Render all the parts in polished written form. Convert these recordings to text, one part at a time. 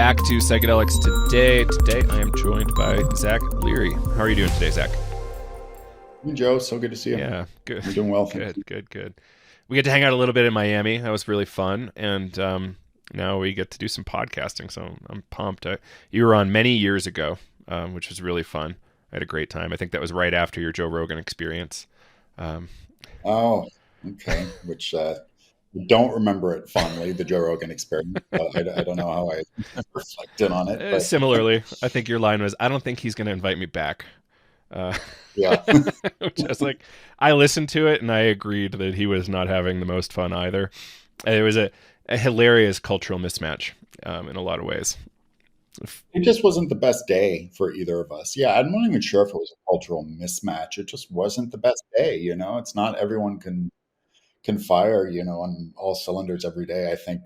back to Psychedelics Today. Today I am joined by Zach Leary. How are you doing today, Zach? Hey, Joe, so good to see you. Yeah, good. You're doing well. Good. We get to hang out a little bit in Miami. That was really fun. And now we get to do some podcasting, so I'm pumped. You were on many years ago, which was really fun. I had a great time. I think that was right after your Joe Rogan experience. Oh, okay. Which I don't remember it fondly, the Joe Rogan experience. I don't know how I reflected on it, but Similarly, I think your line was, I don't think he's going to invite me back. Uh, yeah. which I was like, I listened to it and I agreed that he was not having the most fun either. It was a hilarious cultural mismatch in a lot of ways. It just wasn't the best day for either of us. Yeah, I'm not even sure if it was a cultural mismatch. It just wasn't the best day, you know? It's not everyone can fire, on all cylinders every day. I think,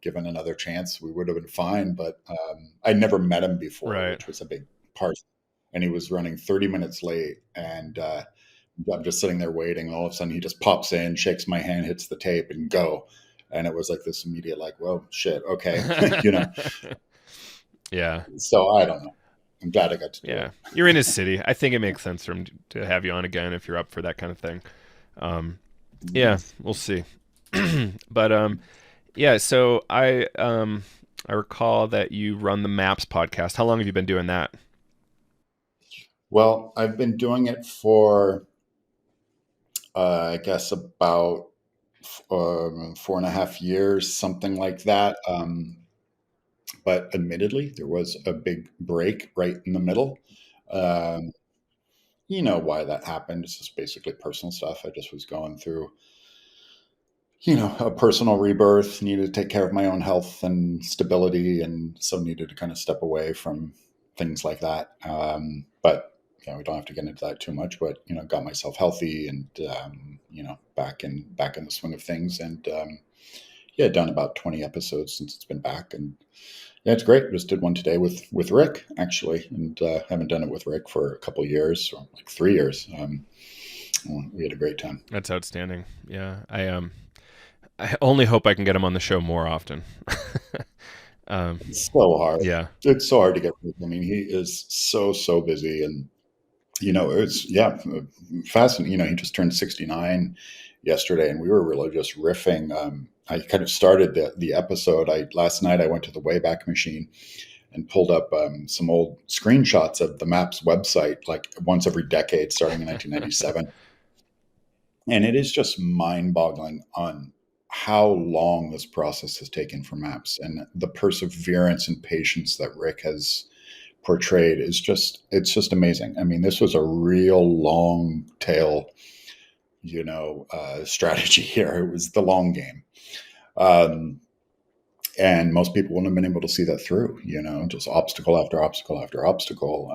given another chance, we would have been fine. But I never met him before, Right. which was a big part. And he was running 30 minutes late. And I'm just sitting there waiting. And all of a sudden, he just pops in, shakes my hand, hits the tape, and go. And it was like this immediate, like, well, shit, okay, Yeah. So I don't know. I'm glad I got to do Yeah. it. You're in his city. I think it makes sense for him to have you on again if you're up for that kind of thing. Yeah, we'll see. But yeah, so I recall that you run the Maps podcast. How long have you been doing that? Well, I've been doing it for, I guess, about 4.5 years, something like that. But admittedly, there was a big break right in the middle. Um, you know why that happened. It's just basically personal stuff. I just was going through, a personal rebirth, needed to take care of my own health and stability, and so needed to kind of step away from things like that. But we don't have to get into that too much. But got myself healthy and back in the swing of things, and yeah, done about 20 episodes since it's been back, and yeah, it's great. Just did one today with Rick actually, and haven't done it with Rick for a couple of years, or like 3 years. We had a great time. That's outstanding. Yeah. I only hope I can get him on the show more often. It's so hard. Yeah. It's so hard to get rid of. I mean, he is so busy, and it's fascinating. He just turned 69 yesterday, and we were really just riffing. I kind of started the episode. Last night I went to the Wayback Machine and pulled up some old screenshots of the Maps website, like once every decade, starting in 1997, and it is just mind-boggling on how long this process has taken for Maps, and the perseverance and patience that Rick has portrayed it's just amazing. I mean, this was a real long tail, strategy here. It was the long game. Um, and most people wouldn't have been able to see that through, just obstacle after obstacle after obstacle.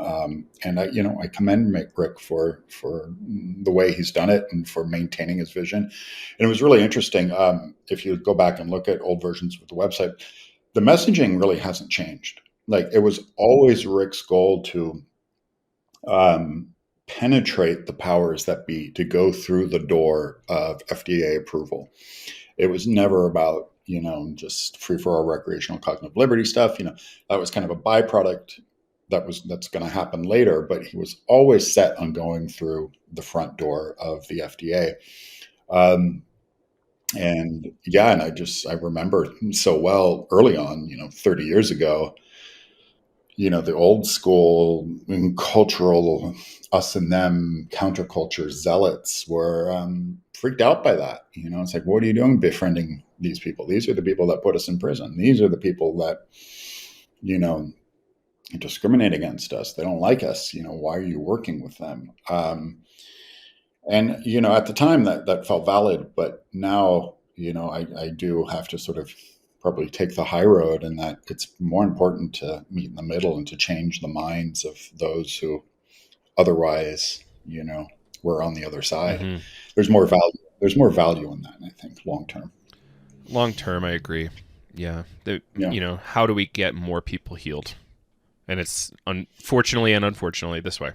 And I commend Rick for the way he's done it and for maintaining his vision. And it was really interesting. If you go back and look at old versions of the website, the messaging really hasn't changed. Like, it was always Rick's goal to penetrate the powers that be, to go through the door of FDA approval. It was never about, just free for all recreational cognitive liberty stuff. That was kind of a byproduct that's going to happen later, but he was always set on going through the front door of the FDA. And yeah, and I remember so well early on, 30 years ago, the old school and cultural us and them counterculture zealots were freaked out by that. It's like, what are you doing befriending these people? These are the people that put us in prison. These are the people that, discriminate against us. They don't like us. Why are you working with them? And, at the time that felt valid, but now, I do have to sort of probably take the high road, and that it's more important to meet in the middle and to change the minds of those who otherwise, were on the other side. Mm-hmm. There's more value. There's more value in that, I think, long term. Long term, I agree. Yeah. Yeah. How do we get more people healed? And it's unfortunately and unfortunately this way.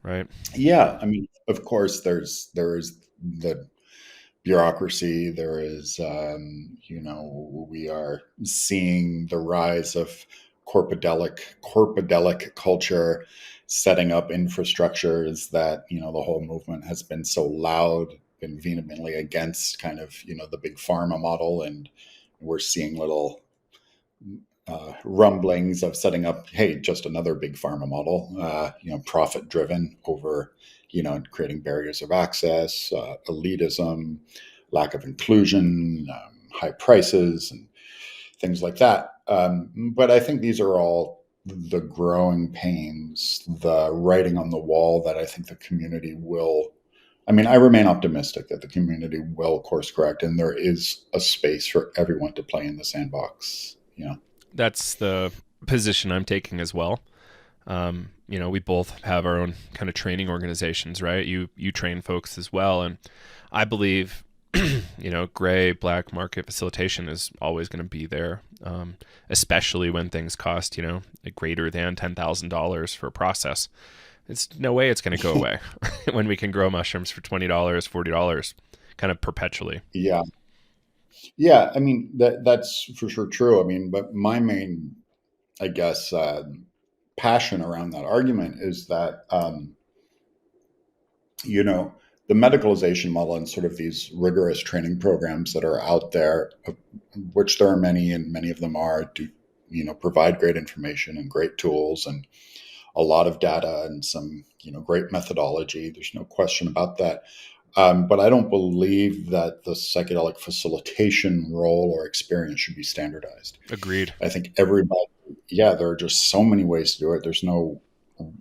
Right. Yeah. I mean, of course, there is the bureaucracy. There is, we are seeing the rise of corpidelic culture, setting up infrastructures that, the whole movement has been so loud, been vehemently against kind of, the big pharma model. And we're seeing little rumblings of setting up, hey, just another big pharma model, profit driven over, creating barriers of access, elitism, lack of inclusion, high prices, and things like that. But I think these are all the growing pains, the writing on the wall that I think the community will. I mean, I remain optimistic that the community will course correct, and there is a space for everyone to play in the sandbox. That's the position I'm taking as well. We both have our own kind of training organizations, right? You train folks as well, and I believe, gray, black market facilitation is always going to be there, especially when things cost, greater than $10,000 for a process. It's no way it's going to go away when we can grow mushrooms for $20, $40, kind of perpetually. Yeah. Yeah. I mean, that's for sure true. I mean, but my main, I guess, passion around that argument is that, the medicalization model and sort of these rigorous training programs that are out there, of which there are many, and many of them do, provide great information and great tools and a lot of data and some, great methodology. There's no question about that. But I don't believe that the psychedelic facilitation role or experience should be standardized. Agreed. I think everybody, there are just so many ways to do it. There's no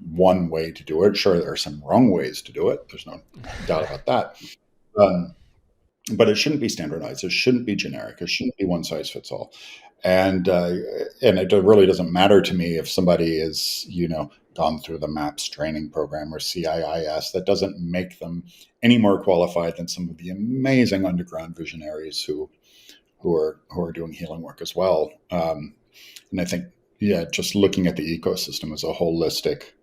one way to do it. Sure, there are some wrong ways to do it. There's no doubt about that. But it shouldn't be standardized. It shouldn't be generic. It shouldn't be one size fits all. And it really doesn't matter to me if somebody is, gone through the MAPS training program or CIIS. That doesn't make them any more qualified than some of the amazing underground visionaries who are doing healing work as well. And I think, just looking at the ecosystem as a holistic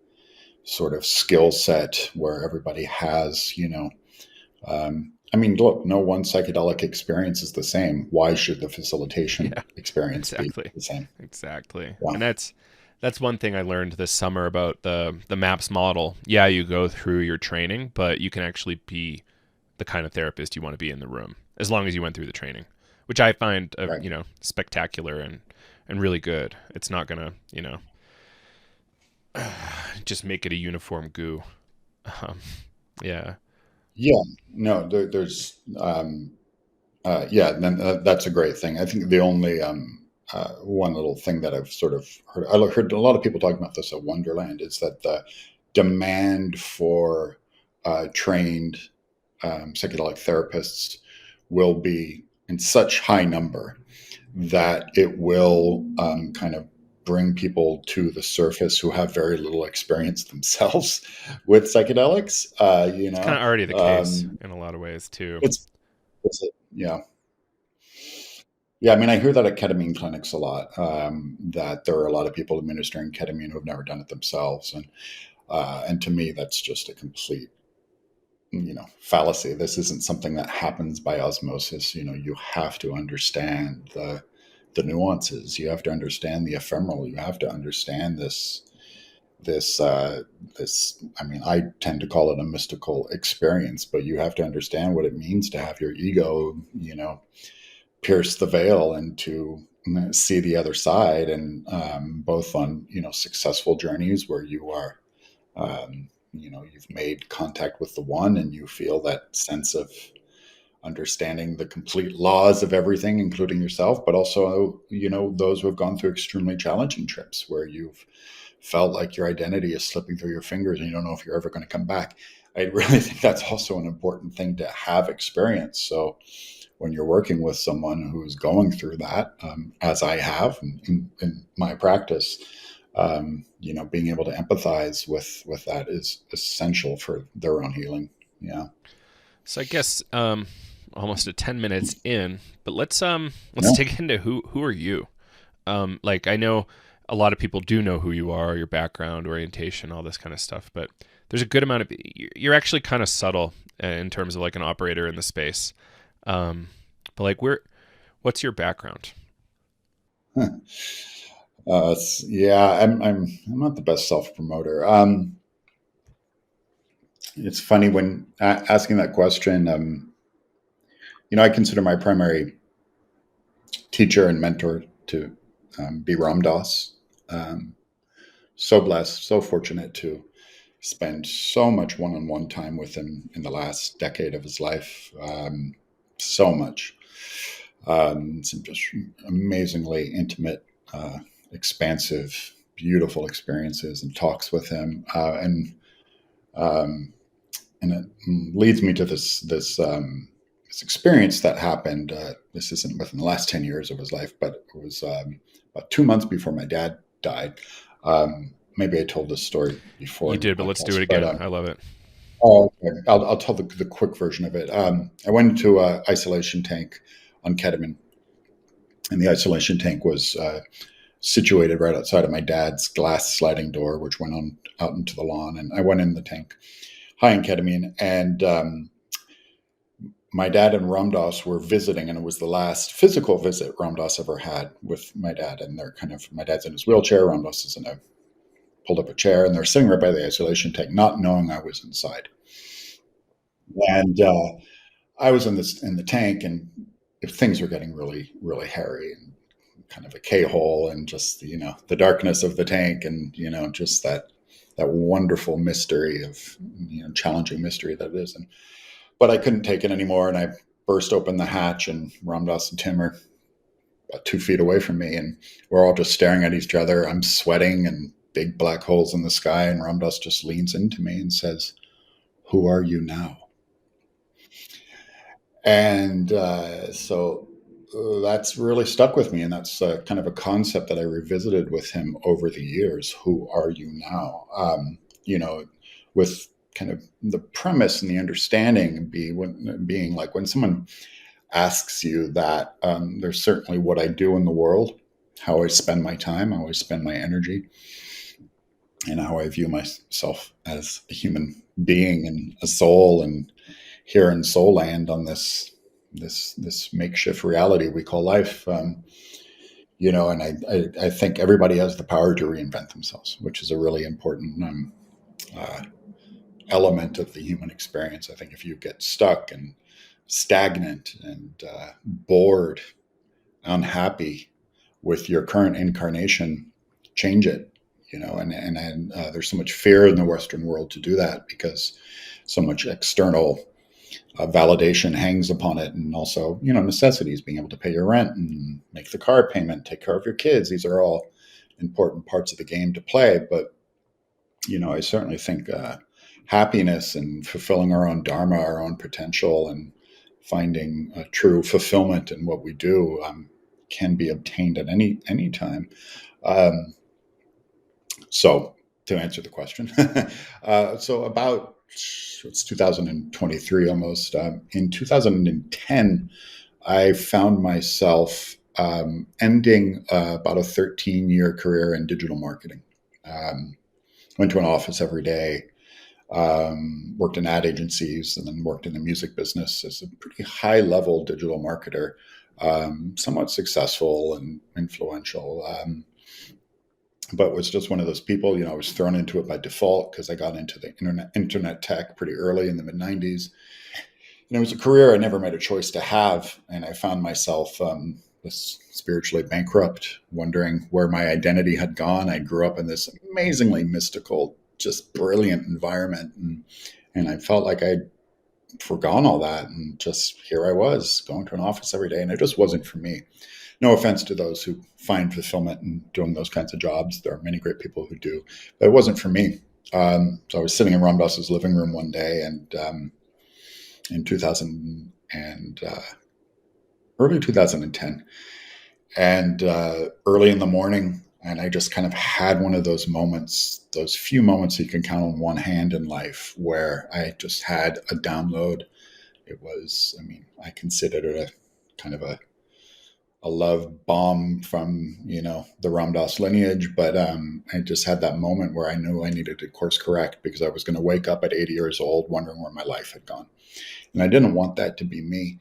sort of skill set where everybody has, I mean, look, no one psychedelic experience is the same. Why should the facilitation experience be the same? Exactly. Yeah. And that's one thing I learned this summer about the MAPS model. Yeah, you go through your training, but you can actually be the kind of therapist you want to be in the room as long as you went through the training, which I find, spectacular and really good. It's not going to, just make it a uniform goo. Yeah. Yeah, no, there's, then that's a great thing. I think the only one little thing that I've sort of heard, I heard a lot of people talking about this at Wonderland, is that the demand for trained psychedelic therapists will be in such high number that it will kind of bring people to the surface who have very little experience themselves with psychedelics. It's kind of already the case in a lot of ways too. Yeah. I mean, I hear that at ketamine clinics a lot, that there are a lot of people administering ketamine who have never done it themselves. And to me, that's just a complete, fallacy. This isn't something that happens by osmosis. You have to understand the nuances. You have to understand the ephemeral. You have to understand this. I mean, I tend to call it a mystical experience, but you have to understand what it means to have your ego, pierce the veil and to see the other side. And both on, successful journeys where you are, you've made contact with the one and you feel that sense of understanding the complete laws of everything, including yourself, but also, those who have gone through extremely challenging trips where you've felt like your identity is slipping through your fingers and you don't know if you're ever going to come back. I really think that's also an important thing to have experience. So when you're working with someone who's going through that, as I have in my practice, being able to empathize with that is essential for their own healing. Yeah. So I guess almost at 10 minutes in, but let's dig into who are you? Like, I know a lot of people do know who you are, your background, orientation, all this kind of stuff, but there's a good amount of, you're actually kind of subtle in terms of like an operator in the space. Um, but like, what's your background? Yeah, I'm not the best self promoter. It's funny when asking that question. I consider my primary teacher and mentor to be Ram Dass. Um, so blessed, so fortunate to spend so much one-on-one time with him in the last decade of his life. So much. Some just amazingly intimate, expansive, beautiful experiences and talks with him, um, and it leads me to this experience that happened. This isn't within the last 10 years of his life, but it was about 2 months before my dad died. Maybe I told this story before You in the did, but let's do podcast, it but again. I love it. oh, okay. I'll tell the quick version of it. I went into an isolation tank on ketamine, and the isolation tank was situated right outside of my dad's glass sliding door, which went on out into the lawn. And I went in the tank high in ketamine, and my dad and Ram Dass were visiting, and it was the last physical visit Ram Dass ever had with my dad. And they're my dad's in his wheelchair, Ram Dass is pulled up a chair, and they're sitting right by the isolation tank, not knowing I was inside. And I was in the tank, and if things were getting really, really hairy and kind of a K-hole, and just the darkness of the tank, and just that wonderful mystery of challenging mystery that it is. And but I couldn't take it anymore, and I burst open the hatch, and Ram Dass and Tim are about 2 feet away from me, and we're all just staring at each other. I'm sweating, and big black holes in the sky, and Ram Dass just leans into me and says, "Who are you now?" And that's really stuck with me, and that's kind of a concept that I revisited with him over the years. Who are you now? With kind of the premise and the understanding being like when someone asks you that, there's certainly what I do in the world, how I spend my time, how I spend my energy, and how I view myself as a human being and a soul, and here in soul land on this makeshift reality we call life. And I think everybody has the power to reinvent themselves, which is a really important uh, element of the human experience. I think if you get stuck and stagnant and bored, unhappy with your current incarnation, change it. And there's so much fear in the Western world to do that because so much external validation hangs upon it, and also necessities, being able to pay your rent and make the car payment, take care of your kids. These are all important parts of the game to play. But I certainly think happiness and fulfilling our own dharma, our own potential, and finding true fulfillment in what we do can be obtained at any time. um, so to answer the question, so about it's 2023 almost. In 2010, I found myself ending about a 13-year career in digital marketing. Went to an office every day, worked in ad agencies, and then worked in the music business as a pretty high level digital marketer, somewhat successful and influential. But was just one of those people, I was thrown into it by default because I got into the internet tech pretty early in the mid 90s. And it was a career I never made a choice to have. And I found myself spiritually bankrupt, wondering where my identity had gone. I grew up in this amazingly mystical, just brilliant environment. And I felt like I'd forgone all that. And just here I was going to an office every day. And it just wasn't for me. No offense to those who find fulfillment in doing those kinds of jobs. There are many great people who do, but it wasn't for me. So I was sitting in Ram Dass's living room one day, and in 2000 and early 2010, and early in the morning, and I just kind of had one of those moments, those few moments you can count on one hand in life, where I just had a download. It was, I considered it a kind of a love bomb from the Ram Dass lineage, but I just had that moment where I knew I needed to course correct because I was going to wake up at 80 years old wondering where my life had gone, and I didn't want that to be me.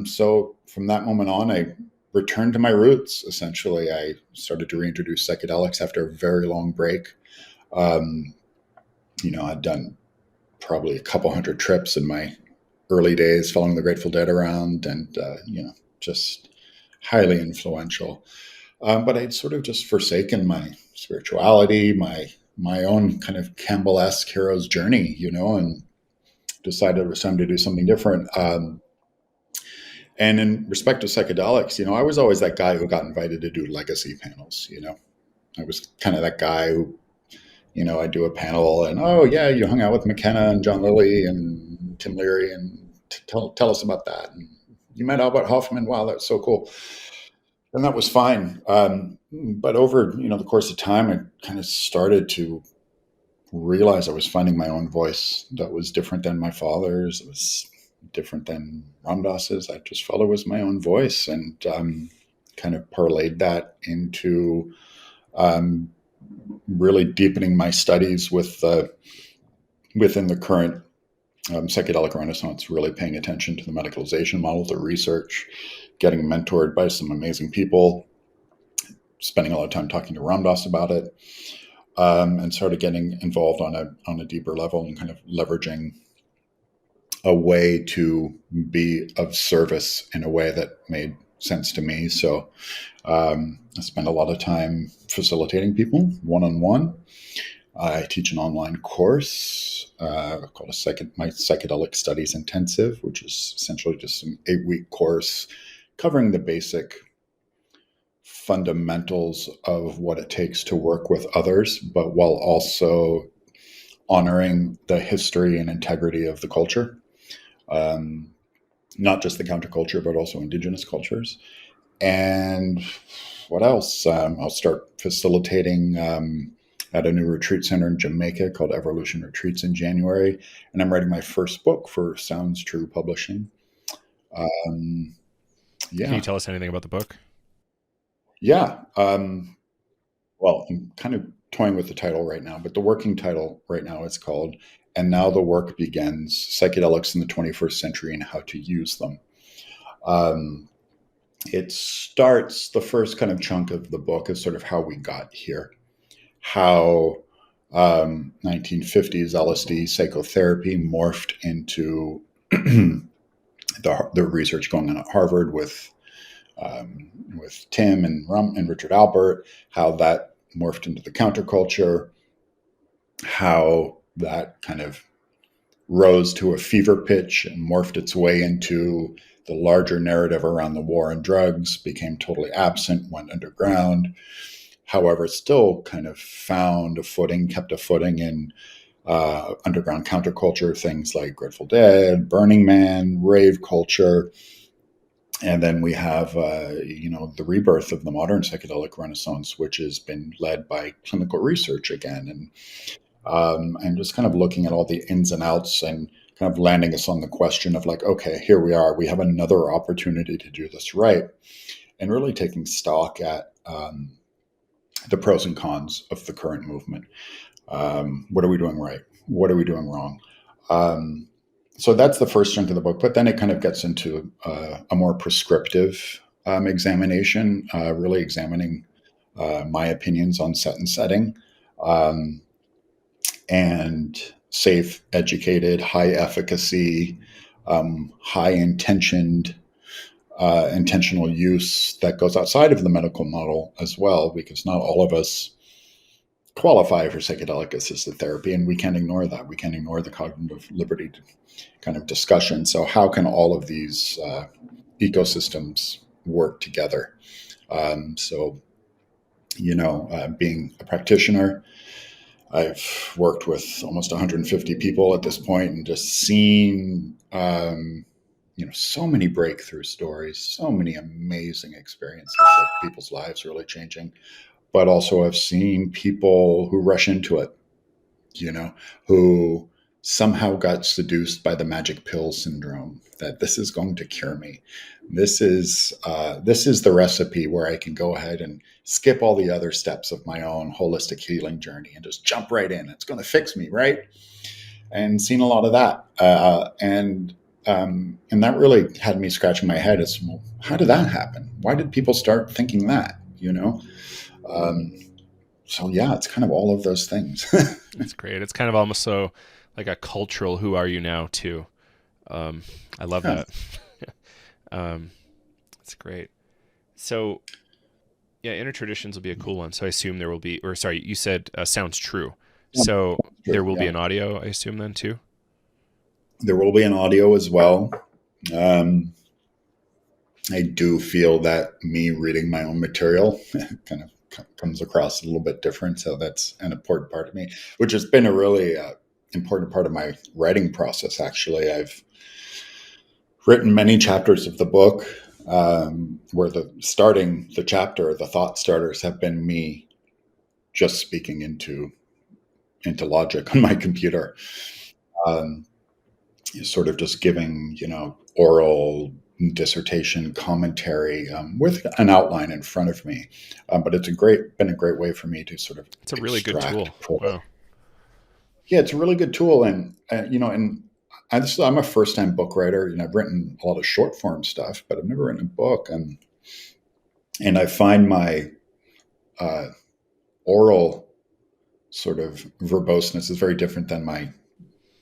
So from that moment on, I returned to my roots. Essentially, I started to reintroduce psychedelics after a very long break. Um, I'd done probably a couple hundred trips in my early days following the Grateful Dead around, and just highly influential. But I'd sort of just forsaken my spirituality, my own kind of Campbell-esque hero's journey, and decided it was time to do something different. And in respect to psychedelics, I was always that guy who got invited to do legacy panels. I was kind of that guy who, I do a panel and, oh yeah, you hung out with McKenna and John Lilly and Tim Leary, and tell us about that. And you met Albert Hoffman. Wow, that's so cool. And that was fine. But over, the course of time, I kind of started to realize I was finding my own voice that was different than my father's. It was different than Ram Dass's. I just felt it was my own voice, and kind of parlayed that into um, really deepening my studies within the current psychedelic renaissance, really paying attention to the medicalization model, the research, getting mentored by some amazing people, spending a lot of time talking to Ram Dass about it, and started getting involved on a deeper level and kind of leveraging a way to be of service in a way that made sense to me. So I spend a lot of time facilitating people one-on-one. I teach an online course called my Psychedelic Studies Intensive, which is essentially just an 8-week course covering the basic fundamentals of what it takes to work with others, but while also honoring the history and integrity of the culture. Um, Not just the counterculture, but also indigenous cultures. And what else? I'll start facilitating at a new retreat center in Jamaica called Evolution Retreats in January. And I'm writing my first book for Sounds True Publishing. Um, Can you yeah. tell us anything about the book? Yeah. Well, I'm kind of toying with the title right now, but the working title right now is called "And Now the Work Begins: Psychedelics in the 21st Century and How to Use Them." Um, it starts, the first kind of chunk of the book is sort of how we got here, how 1950s LSD psychotherapy morphed into the research going on at Harvard with Tim and Richard Albert, how that morphed into the counterculture, how that kind of rose to a fever pitch and morphed its way into the larger narrative around the war on drugs, became totally absent, went underground. However, still kind of found a footing, kept a footing in underground counterculture, things like Grateful Dead, Burning Man, rave culture. And then we have, the rebirth of the modern psychedelic renaissance, which has been led by clinical research again. And just kind of looking at all the ins and outs and kind of landing us on the question of like, okay, here we are. We have another opportunity to do this right. And really taking stock at the pros and cons of the current movement. What are we doing right? What are we doing wrong? So that's the first chunk of the book, but then it kind of gets into a more prescriptive examination, really examining my opinions on set and setting, um, and safe, educated, high efficacy, high intentioned, intentional use that goes outside of the medical model as well, because not all of us qualify for psychedelic assisted therapy, and we can't ignore that. We can't ignore the cognitive liberty kind of discussion. So, how can all of these ecosystems work together? So, being a practitioner, I've worked with almost 150 people at this point, and just seen, so many breakthrough stories, so many amazing experiences of people's lives really changing. But also, I've seen people who rush into it, who somehow got seduced by the magic pill syndrome, that this is going to cure me. This is the recipe where I can go ahead and skip all the other steps of my own holistic healing journey and just jump right in. It's going to fix me, right? And seen a lot of that. And And that really had me scratching my head as, well, how did that happen? Why did people start thinking that, you know? Um, so yeah, it's kind of all of those things. That's great. It's kind of almost so like a cultural "Who are you now?" too. I love Yeah. that. That's great. So yeah, inner traditions will be a cool one. So I assume there will be, or sorry, you said sounds true. Yeah, So there true. will be Yeah. an audio, I assume then too. There will be an audio as well. Um, I do feel that me reading my own material kind of comes across a little bit different. So that's an important part of me, which has been a really important part of my writing process. Actually, I've written many chapters of the book where the chapter, the thought starters have been me just speaking into logic on my computer, um, sort of just giving, oral dissertation commentary with an outline in front of me. But it's been a great way for me to sort of It's a really good tool. extract. Wow. Yeah, it's a really good tool, and I'm a first time book writer. I've written a lot of short form stuff, but I've never written a book, and I find my uh, oral sort of verboseness is very different than my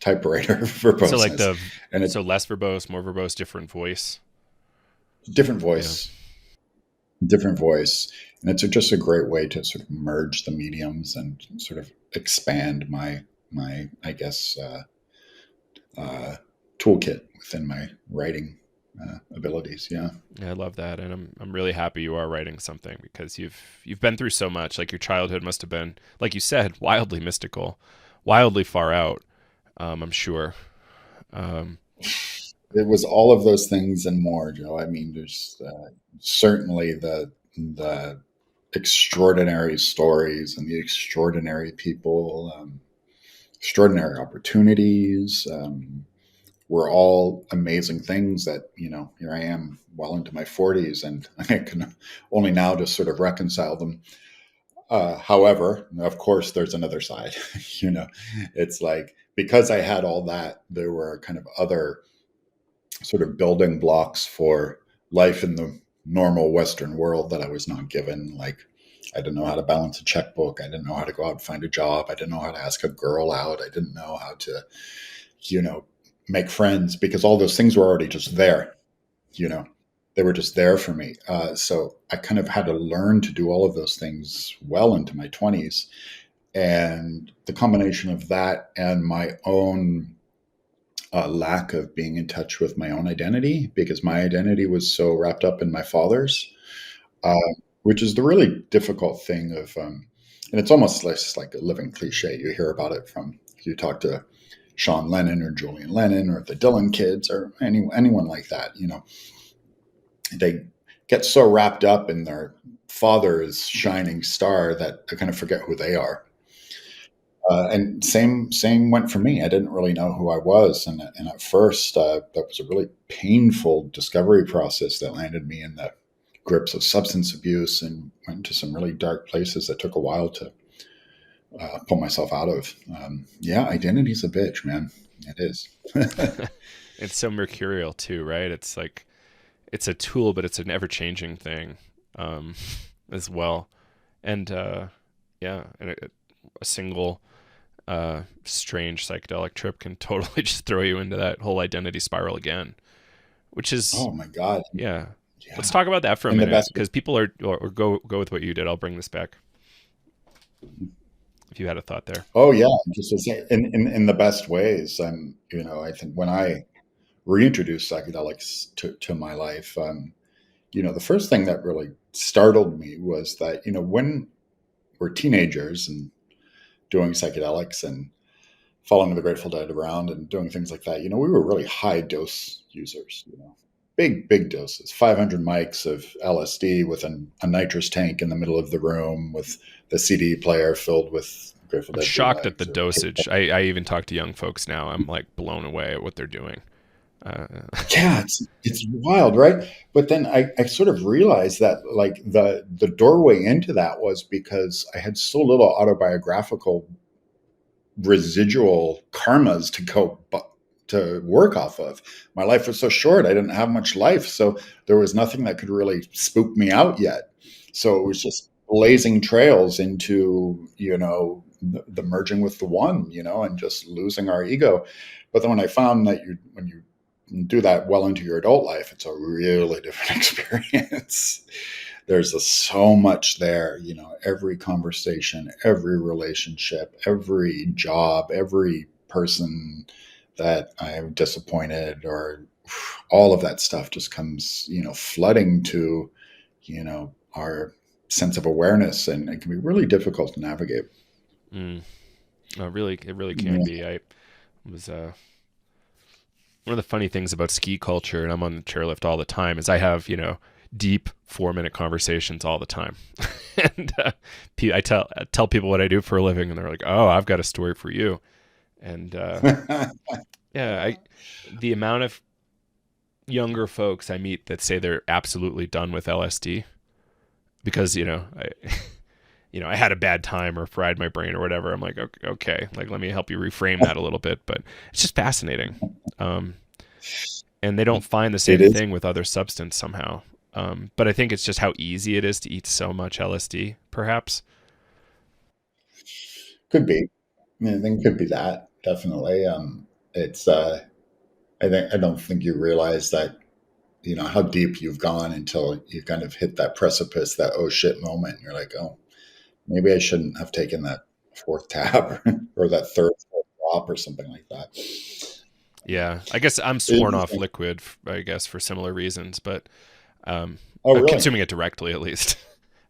typewriter So like verboseness, and it's so less verbose, more verbose, different voice. different Yeah. voice, different voice, and it's just a great way to sort of merge the mediums and sort of expand my I guess uh, toolkit within my writing abilities. Yeah. Yeah, I love that, and I'm really happy you are writing something because you've been through so much. Like your childhood must have been, like you said, wildly mystical, wildly far out. I'm sure. Um, It was all of those things and more, Joe. I mean, there's certainly the extraordinary stories and the extraordinary people, extraordinary opportunities. Were all amazing things that, here I am well into my 40s, and I can only now just sort of reconcile them. However, of course, there's another side. you know, it's like, because I had all that, there were kind of other sort of building blocks for life in the normal Western world that I was not given. Like, I didn't know how to balance a checkbook. I didn't know how to go out and find a job. I didn't know how to ask a girl out. I didn't know how to, you know, make friends, because all those things were already just there. You know, they were just there for me. So I kind of had to learn to do all of those things well into my 20s. And the combination of that and my own lack of being in touch with my own identity, because my identity was so wrapped up in my father's, uh, which is the really difficult thing of, and it's almost like a living cliche. You hear about it from, you talk to Sean Lennon or Julian Lennon or the Dylan kids or anyone like that. They get so wrapped up in their father's shining star that they kind of forget who they are. And same went for me. I didn't really know who I was, and at first that was a really painful discovery process that landed me in the grips of substance abuse and went to some really dark places that took a while to pull myself out of. Yeah, identity's a bitch, man. It is. it's so mercurial too, right? It's like it's a tool, but it's an ever changing thing, um, as well. And yeah, and a single strange psychedelic trip can totally just throw you into that whole identity spiral again, which is Oh my god. yeah. Yeah. Let's talk about that for a In the minute best. because people are or go with what you did. I'll bring this back if you had a thought there. Oh yeah, just to say, in the best ways. I think when I reintroduced psychedelics to my life, the first thing that really startled me was that, when we're teenagers and doing psychedelics and following the Grateful Dead around and doing things like that, we were really high dose users, big doses, 500 mics of LSD with a nitrous tank in the middle of the room with the CD player filled with Grateful I'm Dead shocked at the bootlegs or dosage. I even talk to young folks now. I'm like blown away at what they're doing. Uh, yeah, it's wild, right? But then I sort of realized that, like, the doorway into that was because I had so little autobiographical residual karmas to work off of. My life was so short. I didn't have much life. So there was nothing that could really spook me out yet. So it was just blazing trails into, the merging with the one, and just losing our ego. But then when I found that when you do that well into your adult life, it's a really different experience. There's so much there, every conversation, every relationship, every job, every person that I'm disappointed, or all of that stuff just comes, flooding to, our sense of awareness, and it can be really difficult to navigate. Mm. Oh, really, it really can Yeah. be. I was one of the funny things about ski culture, and I'm on the chairlift all the time, is I have, deep 4-minute conversations all the time. And I tell people what I do for a living, and they're like, "Oh, I've got a story for you." And yeah, the amount of younger folks I meet that say they're absolutely done with LSD because I had a bad time or fried my brain or whatever. I'm like, okay, like let me help you reframe that a little bit, but it's just fascinating. And they don't find the It same is. thing with other substance somehow. But I think it's just how easy it is to eat so much LSD, perhaps. Could be. I think it could be that, definitely. It's I don't think you realize that, how deep you've gone until you kind of hit that precipice, that oh shit moment. You're like, oh, maybe I shouldn't have taken that fourth tab or that third drop or something like that. Yeah, I guess I'm sworn off Interesting. liquid, I guess, for similar reasons, but Oh, really? consuming it directly at least.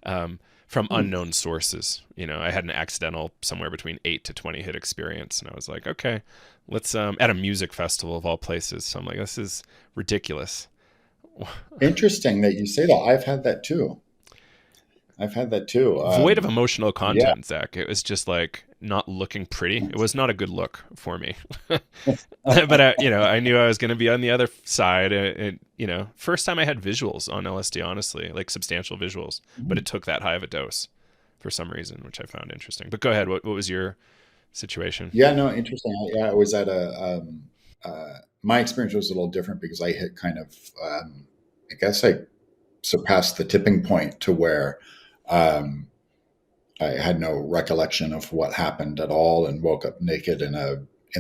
From Hmm. unknown sources. I had an accidental somewhere between 8 to 20 hit experience, and I was like, okay, let's at a music festival of all places. So I'm like, this is ridiculous. Interesting that you say that. I've had that too. I've had that too. Void of emotional Yeah. content, Zach. It was just like not looking pretty. It was not a good look for me. But I knew I was going to be on the other side. And first time I had visuals on LSD, honestly, like substantial visuals, but it took that high of a dose for some reason, which I found interesting. But go ahead. What was your situation? Yeah, no, interesting. Yeah, I was at my experience was a little different because I hit kind of, I guess I surpassed the tipping point to where um, I had no recollection of what happened at all, and woke up naked in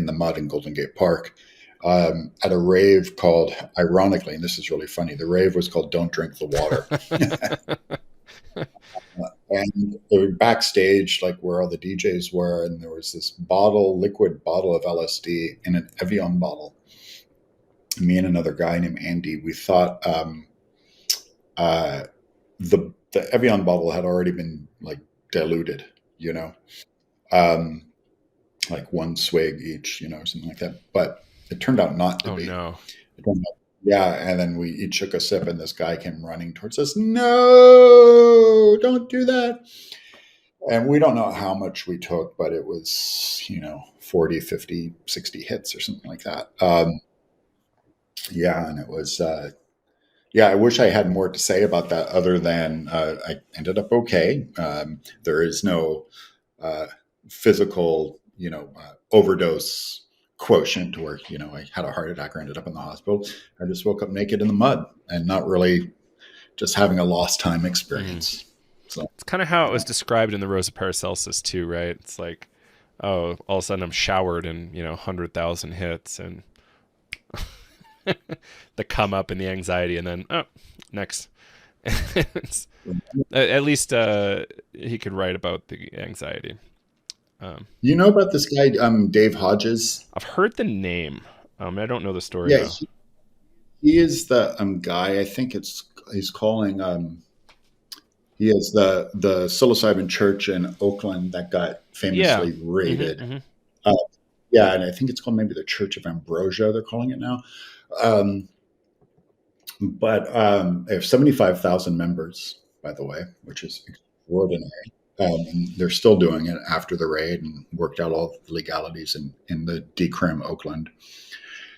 the mud in Golden Gate Park at a rave called, ironically, and this is really funny, the rave was called "Don't Drink the Water." And they were backstage, like where all the DJs were, and there was this liquid bottle of LSD in an Evian bottle. Me and another guy named Andy, we thought uh, the Evian bottle had already been like diluted, you know, um, like one swig each, or something like that. But it turned out not to Oh be. no. It turned out, yeah, and then we each took a sip, and this guy came running towards us. No, don't do that. And we don't know how much we took, but it was, 40, 50, 60 hits or something like that. Yeah, and it was, yeah, I wish I had more to say about that other than I ended up okay. There is no uh, physical, overdose quotient where, I had a heart attack or ended up in the hospital. I just woke up naked in the mud and not really, just having a lost time Mm. experience. So, It's kind of how it yeah. was described in the Rosa Paracelsus too, right? It's like, oh, all of a sudden I'm showered in 100,000 hits, and the come up and the anxiety, and then next. At least he could write about the anxiety. Um, You know about this guy, Dave Hodges? I've heard the name. I don't know the story Yeah, though. he is the guy. I think he's calling. He is the psilocybin church in Oakland that got Yeah. famously Hmm. raided. Hmm. Uh, yeah, and I think it's called maybe the Church of Ambrosia. They're calling it now. Um, but they have 75,000 members, by the way, which is extraordinary. And they're still doing it after the raid, and worked out all the legalities in the decrim Oakland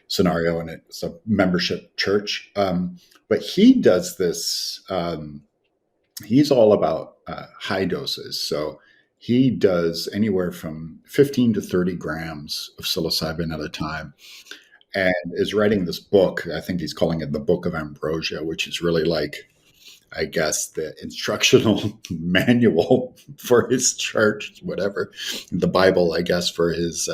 scenario, and it's a membership church. But he does this. He's all about high doses, so he does anywhere from 15 to 30 grams of psilocybin at a time, and is writing this book. I think he's calling it the Book of Ambrosia, which is really like, I guess, the instructional manual for his church, whatever, the Bible, I guess, for his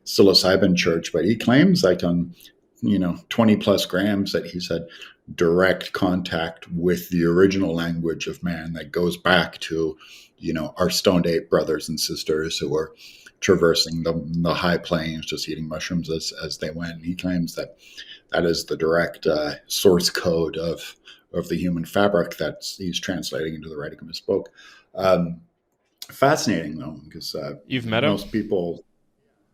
psilocybin church. But he claims like on, 20 plus grams that he's had direct contact with the original language of man that goes back to, our stoned ape brothers and sisters who were traversing the high plains, just eating mushrooms as they went. He claims that that is the direct source code of the human fabric that he's translating into the writing of his book. Fascinating though, because You've met him? most people,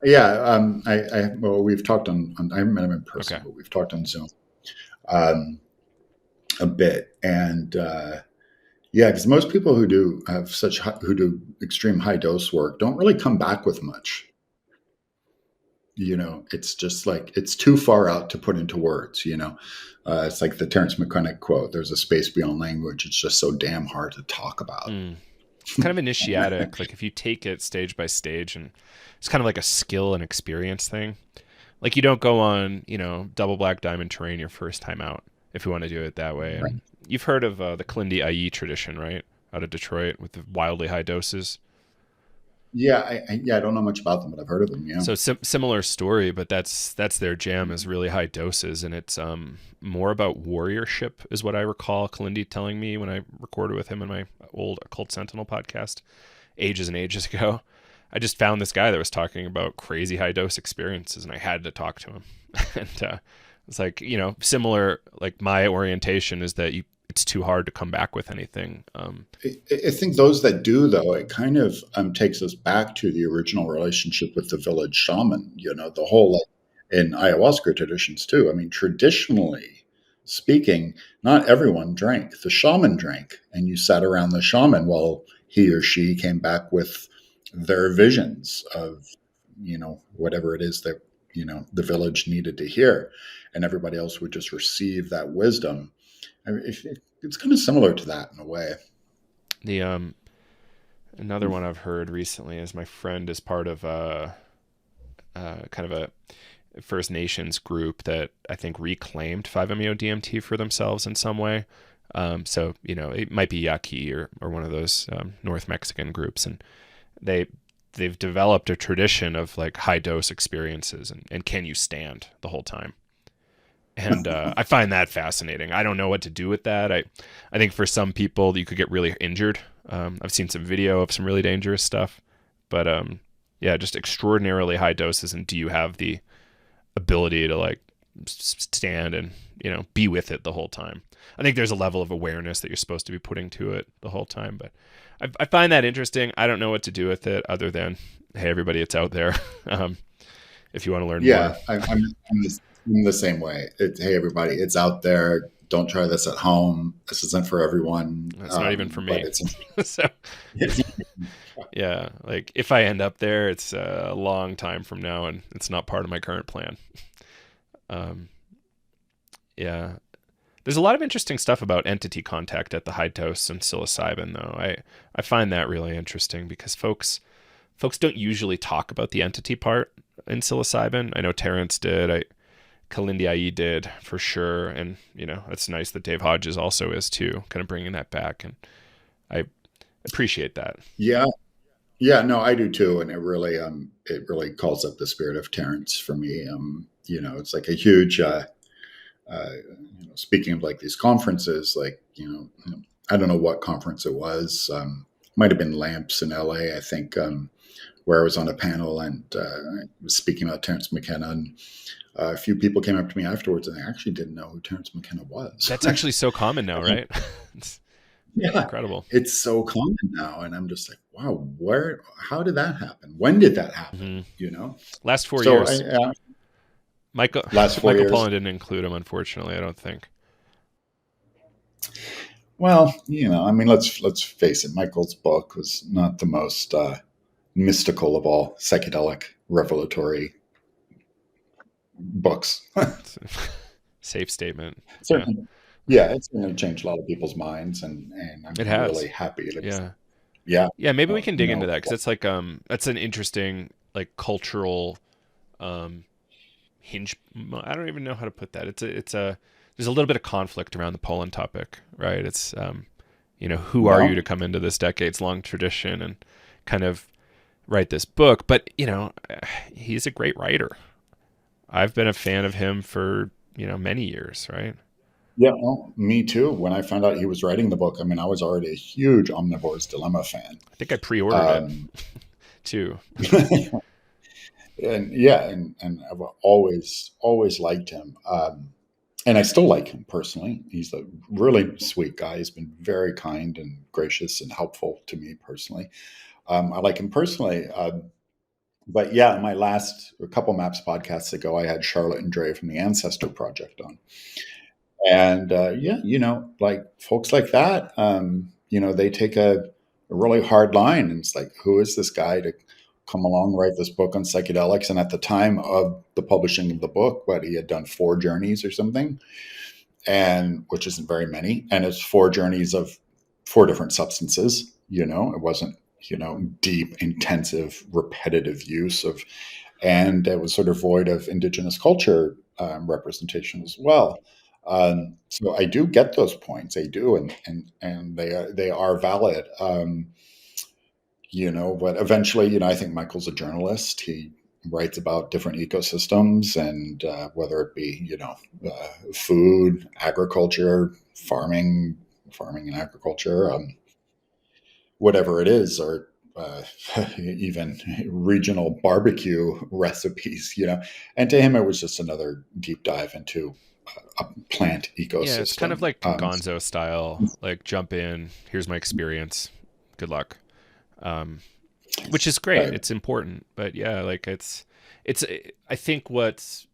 yeah, well, we've talked on I haven't met him in person, Okay. but we've talked on Zoom a bit, and yeah, because most people who do extreme high dose work don't really come back with much. It's just like it's too far out to put into words. It's like the Terence McConaughey quote: "There's a space beyond language. It's just so damn hard to talk about." It's kind of initiatic. Like if you take it stage by stage, and it's kind of like a skill and experience thing. Like you don't go on, double black diamond terrain your first time out if you want to do it that way. Right. And you've heard of the Kilindi Iyi tradition, right? Out of Detroit with the wildly high doses. Yeah, I don't know much about them, but I've heard of them. Yeah. So similar story, but that's their jam is really high doses, and it's more about warriorship is what I recall Kilindi telling me when I recorded with him in my old Occult Sentinel podcast ages and ages ago. I just found this guy that was talking about crazy high dose experiences, and I had to talk to him. And it's like, similar. Like my orientation is that it's too hard to come back with anything. I think those that do, though, it kind of takes us back to the original relationship with the village shaman. The whole, like, in ayahuasca traditions too. I mean, traditionally speaking, not everyone drank. The shaman drank, and you sat around the shaman while he or she came back with their visions of, whatever it is that the village needed to hear, and everybody else would just receive that wisdom. I mean, it's kind of similar to that in a way. The another one I've heard recently is my friend is part of kind of a First Nations group that I think reclaimed 5-MeO-DMT for themselves in some way. So it might be Yaqui or one of those North Mexican groups, and they've developed a tradition of like high dose experiences and can you stand the whole time. And I find that fascinating. I don't know what to do with that. I think for some people you could get really injured. I've seen some video of some really dangerous stuff, but yeah, just extraordinarily high doses. And do you have the ability to like stand and be with it the whole time? I think there's a level of awareness that you're supposed to be putting to it the whole time, but I find that interesting. I don't know what to do with it other than, hey, everybody, it's out there. If you want to learn more. Yeah, I'm the same way. Hey, everybody, it's out there. Don't try this at home. This isn't for everyone. It's not even for me. So, it's, yeah, like if I end up there, it's a long time from now, and it's not part of my current plan. Yeah, there's a lot of interesting stuff about entity contact at the high dose and psilocybin, though. I find that really interesting because folks don't usually talk about the entity part in psilocybin. I know Terrence did. Kilindi Iyi did for sure, and it's nice that Dave Hodges also is too, kind of bringing that back, and I appreciate that. Yeah, no, I do too, and it really calls up the spirit of Terrence for me. It's like a huge. Speaking of like these conferences, like I don't know what conference it was. Might have been Lamps in LA, I think, where I was on a panel and I was speaking about Terence McKenna, and a few people came up to me afterwards and they actually didn't know who Terence McKenna was. That's actually so common now, right? It's incredible. It's so common now, and I'm just like, wow, how did that happen? When did that happen? Mm-hmm. Last 4 years. Michael Pollan didn't include him, unfortunately, I don't think. Well, I mean, let's face it. Michael's book was not the most mystical of all psychedelic revelatory books. Safe statement. Certainly. Yeah, it's going to change a lot of people's minds, and I'm really happy. Yeah. Maybe we can dig into that because it's like that's an interesting like cultural hinge. I don't even know how to put that. It's a there's a little bit of conflict around the Poland topic, right? It's who are you Yeah. to come into this decades long tradition and kind of write this book? But he's a great writer. I've been a fan of him for many years, right? Yeah, well, me too. When I found out he was writing the book, I mean, I was already a huge Omnivore's Dilemma fan. I think I pre-ordered it Um, too. and yeah, and I've always liked him. And I still like him personally. He's a really sweet guy. He's been very kind and gracious and helpful to me personally. I like him personally. But yeah, my last a couple Maps podcasts ago, I had Charlotte and Dre from the Ancestor Project on. And yeah, like folks like that, they take a really hard line. And it's like, who is this guy to come along, write this book on psychedelics? And at the time of the publishing of the book, what he had done 4 journeys or something, and which isn't very many. And it's 4 journeys of 4 different substances. It wasn't, deep, intensive, repetitive use of, and it was sort of void of indigenous culture representation as well. So I do get those points. I do, and they are valid. But eventually, I think Michael's a journalist. He writes about different ecosystems, and whether it be food, agriculture, farming and agriculture, whatever it is, or even regional barbecue recipes, and to him it was just another deep dive into a plant Yeah, it's kind of ecosystem. like Gonzo style. Like, jump in. Here's my experience. Good luck. Um, which is great. Right. It's important. But yeah, like it's. I think what's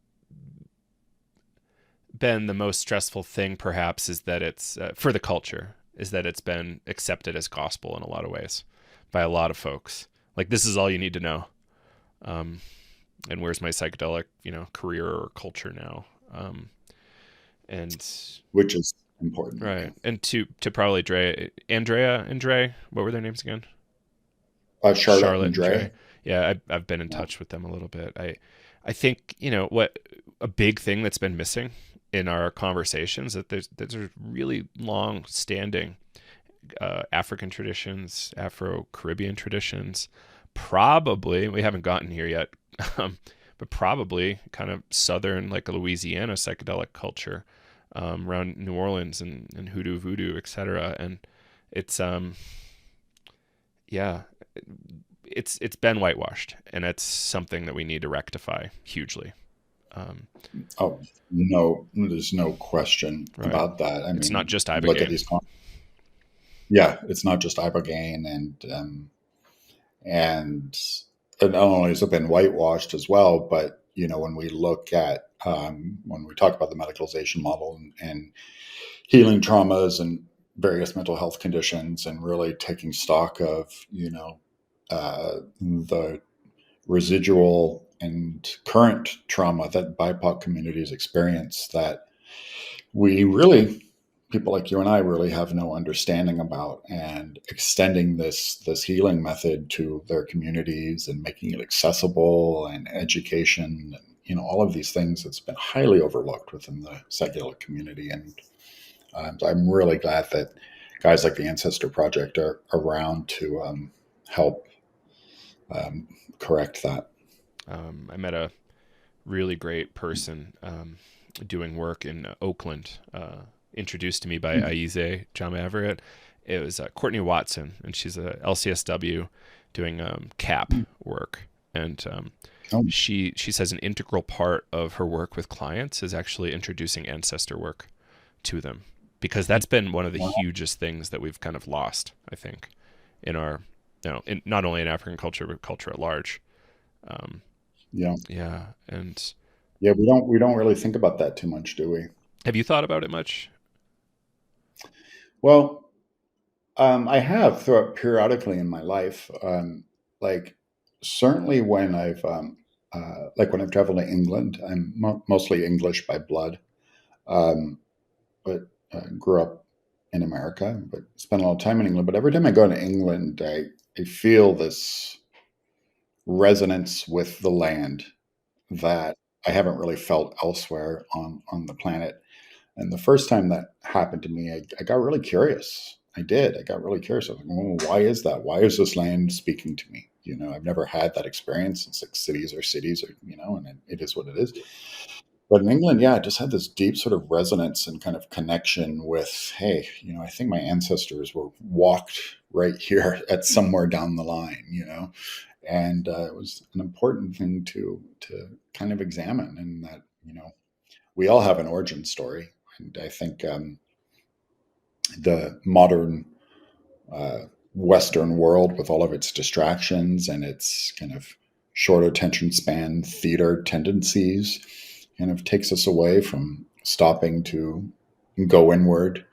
been the most stressful thing, perhaps, is that it's for the culture is that it's been accepted as gospel in a lot of ways by a lot of folks. Like, this is all you need to know. Um, and where's my psychedelic, career or culture now? And Which is important. Yeah. right, and to probably and Dre, what were their names again? Charlotte and Charlotte and Dre. Dre. Yeah, I've been in Yeah. touch with them a little bit. I think what a big thing that's been missing in our conversations that there's really long standing African traditions, Afro Caribbean traditions. Probably we haven't gotten here yet, but probably kind of southern, like a Louisiana psychedelic culture around New Orleans and hoodoo, voodoo, etc. And it's yeah, it's been whitewashed, and it's something that we need to rectify hugely. Um, Oh, no, there's no question right, about that. I it's not mean, just look at ibogaine. these. Yeah, it's not just ibogaine, and not only has it been whitewashed as well, but when we look at when we talk about the medicalization model and healing traumas and various mental health conditions, and really taking stock of the residual and current trauma that BIPOC communities experience, that we really, people like you and I, really have no understanding about, and extending this healing method to their communities and making it accessible and education, and all of these things that's been highly overlooked within the psychedelic community. And I'm really glad that guys like the Ancestor Project are around to help um, correct that. I met a really great person doing work in Oakland, introduced to me by Aize John Everett. It was Courtney Watson, and she's a LCSW doing CAP work. And Oh, she says an integral part of her work with clients is actually introducing ancestor work to them, because that's been one of the wow. hugest things that we've kind of lost, I think, in our, not only in African culture, but culture at large. Um, Yeah. yeah. And Yeah, we don't really think about that too much, do we? have you thought about it much? Well, I have throughout periodically in my life, like certainly when I've traveled to England. I'm mostly English by blood, um, but grew up in America, but spent a lot of time in England. But every time I go to England, I feel this resonance with the land that. I haven't really felt elsewhere on the planet. And the first time that happened to me, I got really curious. I did. I got really curious. I was like, oh, why is that? Why is this land speaking to me? You know, I've never had that experience. It's like cities, or, you know, and it is what it is. But in England, yeah, I just had this deep sort of resonance and kind of connection with, hey, you know, I think my ancestors were walked right here at somewhere down the line, you know, and it was an important thing to kind of examine, and that, you know, we all have an origin story, and I think the modern Western world, with all of its distractions and its kind of short attention span theater tendencies, kind of takes us away from stopping to go inward,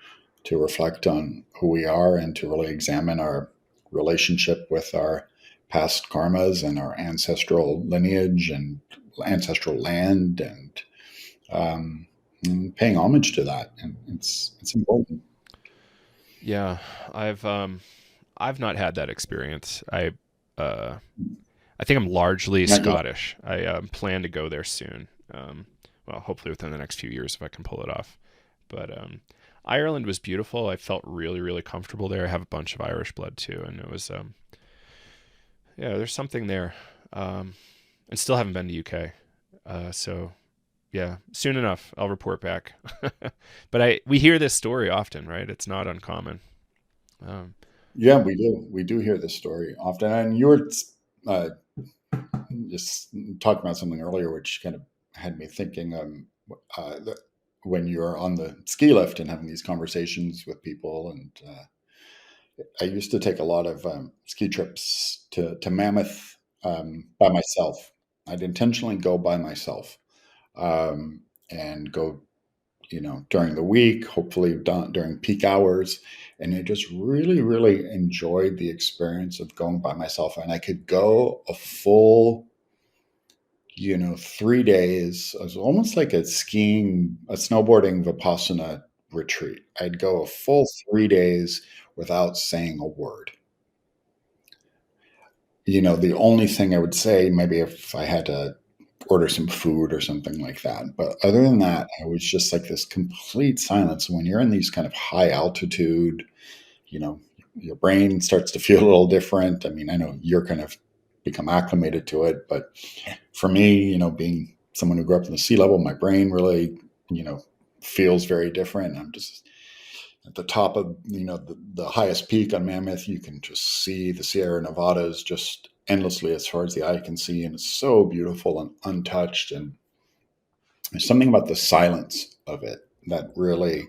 to reflect on who we are, and to really examine our relationship with our past karmas and our ancestral lineage and ancestral land, um, and paying homage to that. And it's important. Yeah, I've um I've not had that experience. Uh I think I'm largely Not yet. Scottish. I plan to go there soon. Well, hopefully within the next few years if I can pull it off. But Ireland was beautiful. I felt really, really comfortable there. I have a bunch of Irish blood too, and it was yeah, there's something there. Um, and still haven't been to UK. So yeah, soon enough I'll report back. But I we hear this story often, right? It's not uncommon. Um, Yeah, we do. We do hear this story often. And you were uh, just talking about something earlier, which kind of had me thinking, that when you're on the ski lift and having these conversations with people, and I used to take a lot of ski trips to Mammoth by myself. I'd intentionally go by myself, and go, you know, during the week, hopefully during peak hours. And I just really, really enjoyed the experience of going by myself. And I could go a full, you know, 3 days. It was almost like a snowboarding Vipassana retreat. I'd go a full 3 days without saying a word. You know, the only thing I would say, maybe if I had to order some food or something like that. But other than that, I was just like this complete silence. When you're in these kind of high altitude, you know, your brain starts to feel a little different. I mean, I know you're kind of become acclimated to it, but for me, you know, being someone who grew up in the sea level, my brain really, you know, feels very different. I'm just at the top of, you know, the highest peak on Mammoth. You can just see the Sierra Nevadas just endlessly as far as the eye can see, and it's so beautiful and untouched. And there's something about the silence of it that really,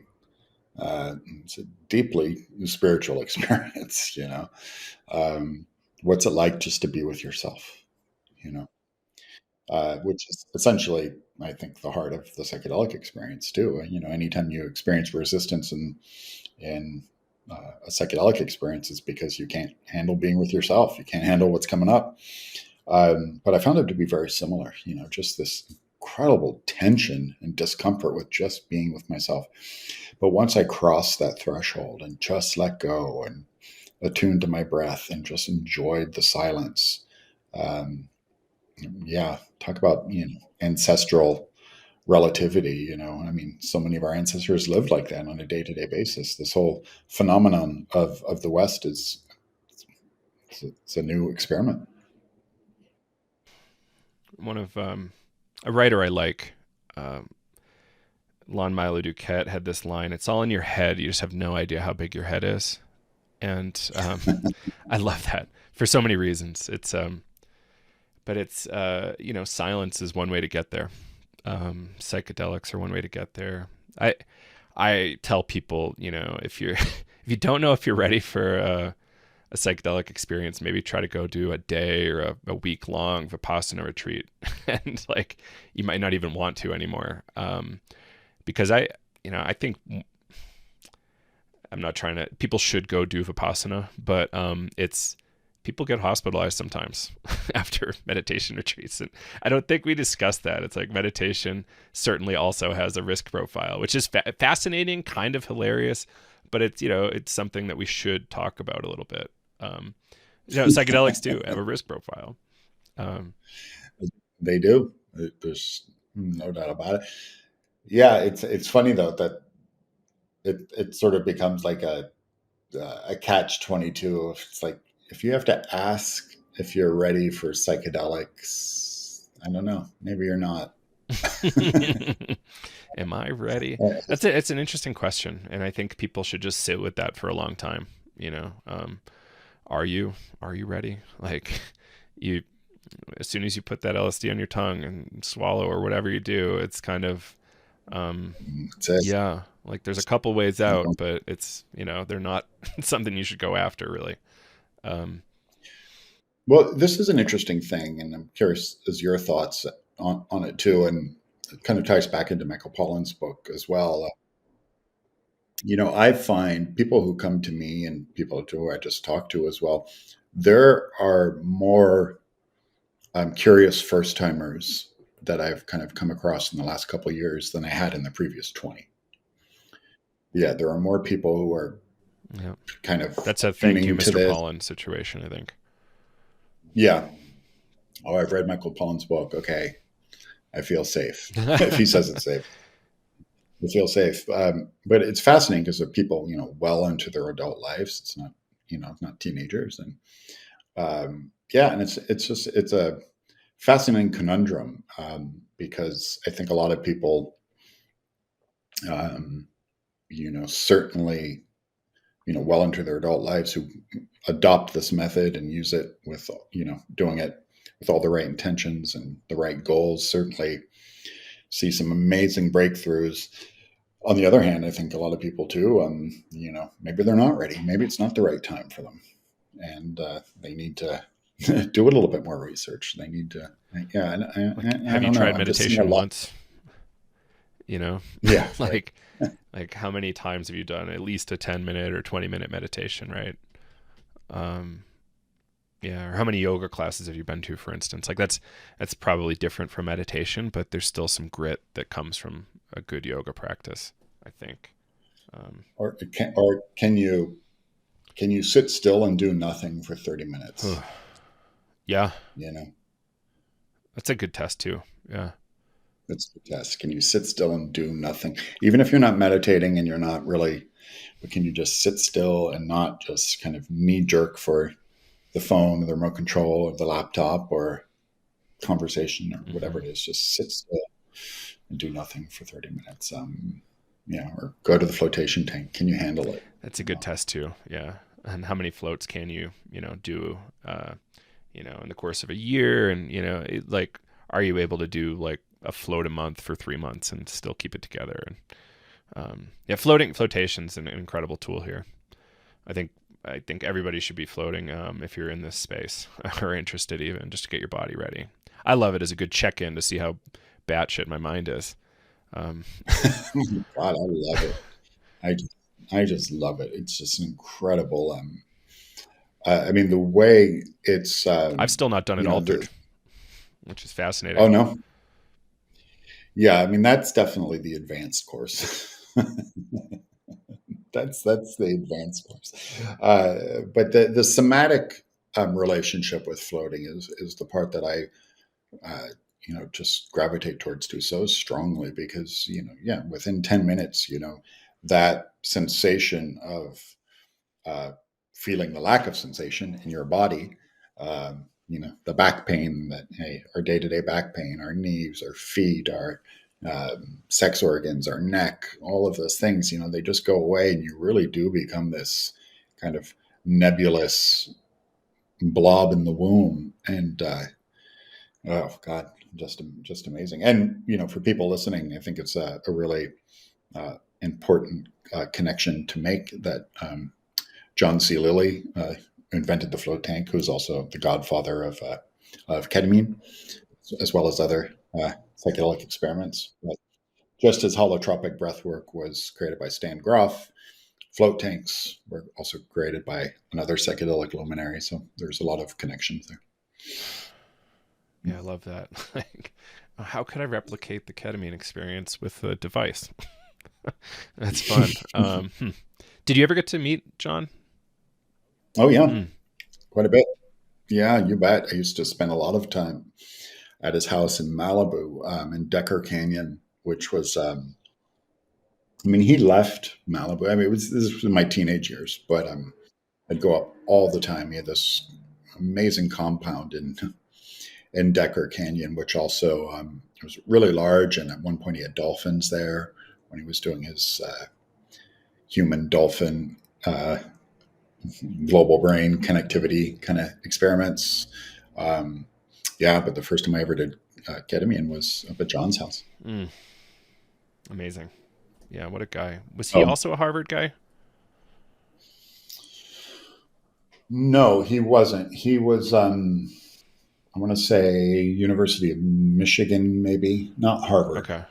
it's a deeply spiritual experience. You know, what's it like just to be with yourself? You know, which is essentially, I think, the heart of the psychedelic experience too. You know, anytime you experience resistance in a psychedelic experience, is because you can't handle being with yourself. You can't handle what's coming up. But I found it to be very similar. You know, just this incredible tension and discomfort with just being with myself. But once I crossed that threshold and just let go and attuned to my breath and just enjoyed the silence, um, yeah, talk about, you know, ancestral relativity. You know, I mean, so many of our ancestors lived like that on a day-to-day basis. This whole phenomenon of the West is, it's a new experiment. one of a writer I like, um, Lon Milo Duquette, had this line: "It's all in your head. You just have no idea how big your head is." And I love that for so many reasons. But it's you know, silence is one way to get there. Psychedelics are one way to get there. I I tell people, you know, if you're if you don't know if you're ready for a psychedelic experience, maybe try to go do a day or a week long Vipassana retreat, and like you might not even want to anymore. Because you know, I think I'm not trying to. People should go do Vipassana, but it's people get hospitalized sometimes after meditation retreats, and I don't think we discussed that. It's like meditation certainly also has a risk profile, which is fascinating, kind of hilarious, but it's, you know, it's something that we should talk about a little bit. Um, you know, psychedelics do have a risk profile. Um, They do. There's No doubt about it. Yeah, it's funny though that it sort of becomes like a catch 22. It's like if you have to ask if you're ready for psychedelics, I don't know. Maybe you're not. Am I ready? Uh, It's an interesting question, and I think people should just sit with that for a long time. You know, are you ready? Like, you as soon as you put that LSD on your tongue and swallow or whatever you do, it's kind of It's it. yeah. Like there's a couple ways out, but it's they're not something you should go after really. Um, Well, this is an interesting thing, and I'm curious as your thoughts on it too, and it kind of ties back into Michael Pollan's book as well. I find people who come to me and people who I just talked to as well, there are more curious first timers that I've kind of come across in the last couple of years than I had in the previous 20. Yeah, there are more people who are yeah, kind of that's a thank you, tuning to Mr. this. Pollan situation, I think. Yeah. Oh, I've read Michael Pollan's book. Okay. I feel safe. If he says it's safe, I feel safe. But it's fascinating because of people, well into their adult lives. It's not, not teenagers. And yeah, and it's a fascinating conundrum because I think a lot of people, um, certainly, well into their adult lives who adopt this method and use it with, doing it with all the right intentions and the right goals, certainly see some amazing breakthroughs. On the other hand, I think a lot of people too, maybe they're not ready. Maybe it's not the right time for them. And they need to do a little bit more research. They need to, yeah, Like, I have you don't know. tried I'm just seeing a meditation lot. once? You know, Yeah, right. like how many times have you done at least a 10-minute or 20-minute meditation, right? Um, yeah, or how many yoga classes have you been to, for instance? Like that's probably different from meditation, but there's still some grit that comes from a good yoga practice, I think. Um, Or can you sit still and do nothing for 30 minutes? yeah, You know, that's a good test too. Yeah. that's the test. Can you sit still and do nothing? Even if you're not meditating and you're not really, but can you just sit still and not just kind of knee jerk for the phone or the remote control or the laptop or conversation or whatever Hmm. it is? Just sit still and do nothing for 30 minutes. Or go to the flotation tank. Can you handle it? That's a good test too. Yeah. And how many floats can you do, in the course of a year? And, like, are you able to do like a float a month for 3 months and still keep it together? And, yeah, flotation's an incredible tool here. I think, I think everybody should be floating, if you're in this space or interested even just to get your body ready. I love it as a good check-in to see how batshit my mind is. Um, God, I love it. I just, I just love it. It's just incredible. I mean, the way it's, I've still not done it the altered, which is oh fascinating. no, yeah. I mean, that's definitely the advanced course. That's the advanced course. But the somatic relationship with floating is the part that I just gravitate towards too so strongly because yeah, within 10 minutes, that sensation of uh, feeling the lack of sensation in your body. The back pain that, hey, our day to day back pain, our knees, our feet, our sex organs, our neck, all of those things, they just go away, and you really do become this kind of nebulous blob in the womb. And oh God, just amazing. And for people listening, I think it's a really important connection to make that. John C. Lilly invented the float tank, who's also the godfather of ketamine, as well as other psychedelic experiments. But just as holotropic breath work was created by Stan Groff, float tanks were also created by another psychedelic luminary. So there's a lot of connections there. Yeah, I love that. Like, how could I replicate the ketamine experience with a device? That's fun. Did you ever get to meet John? Oh, yeah, Hmm. quite a bit. Yeah, you bet. I used to spend a lot of time at his house in Malibu, in Decker Canyon, which was, I mean, he left Malibu. I mean, this was in my teenage years, but I'd go up all the time. He had this amazing compound in Decker Canyon, which also was really large. And at one point, he had dolphins there when he was doing his human dolphin global brain connectivity kind of experiments. Um, yeah, but the first time I ever did ketamine was up at John's house. Mm, amazing. Yeah, what a guy. Was he Oh, also a Harvard guy? no, he wasn't. He was, I want to say, University of Michigan, maybe not Harvard. Okay.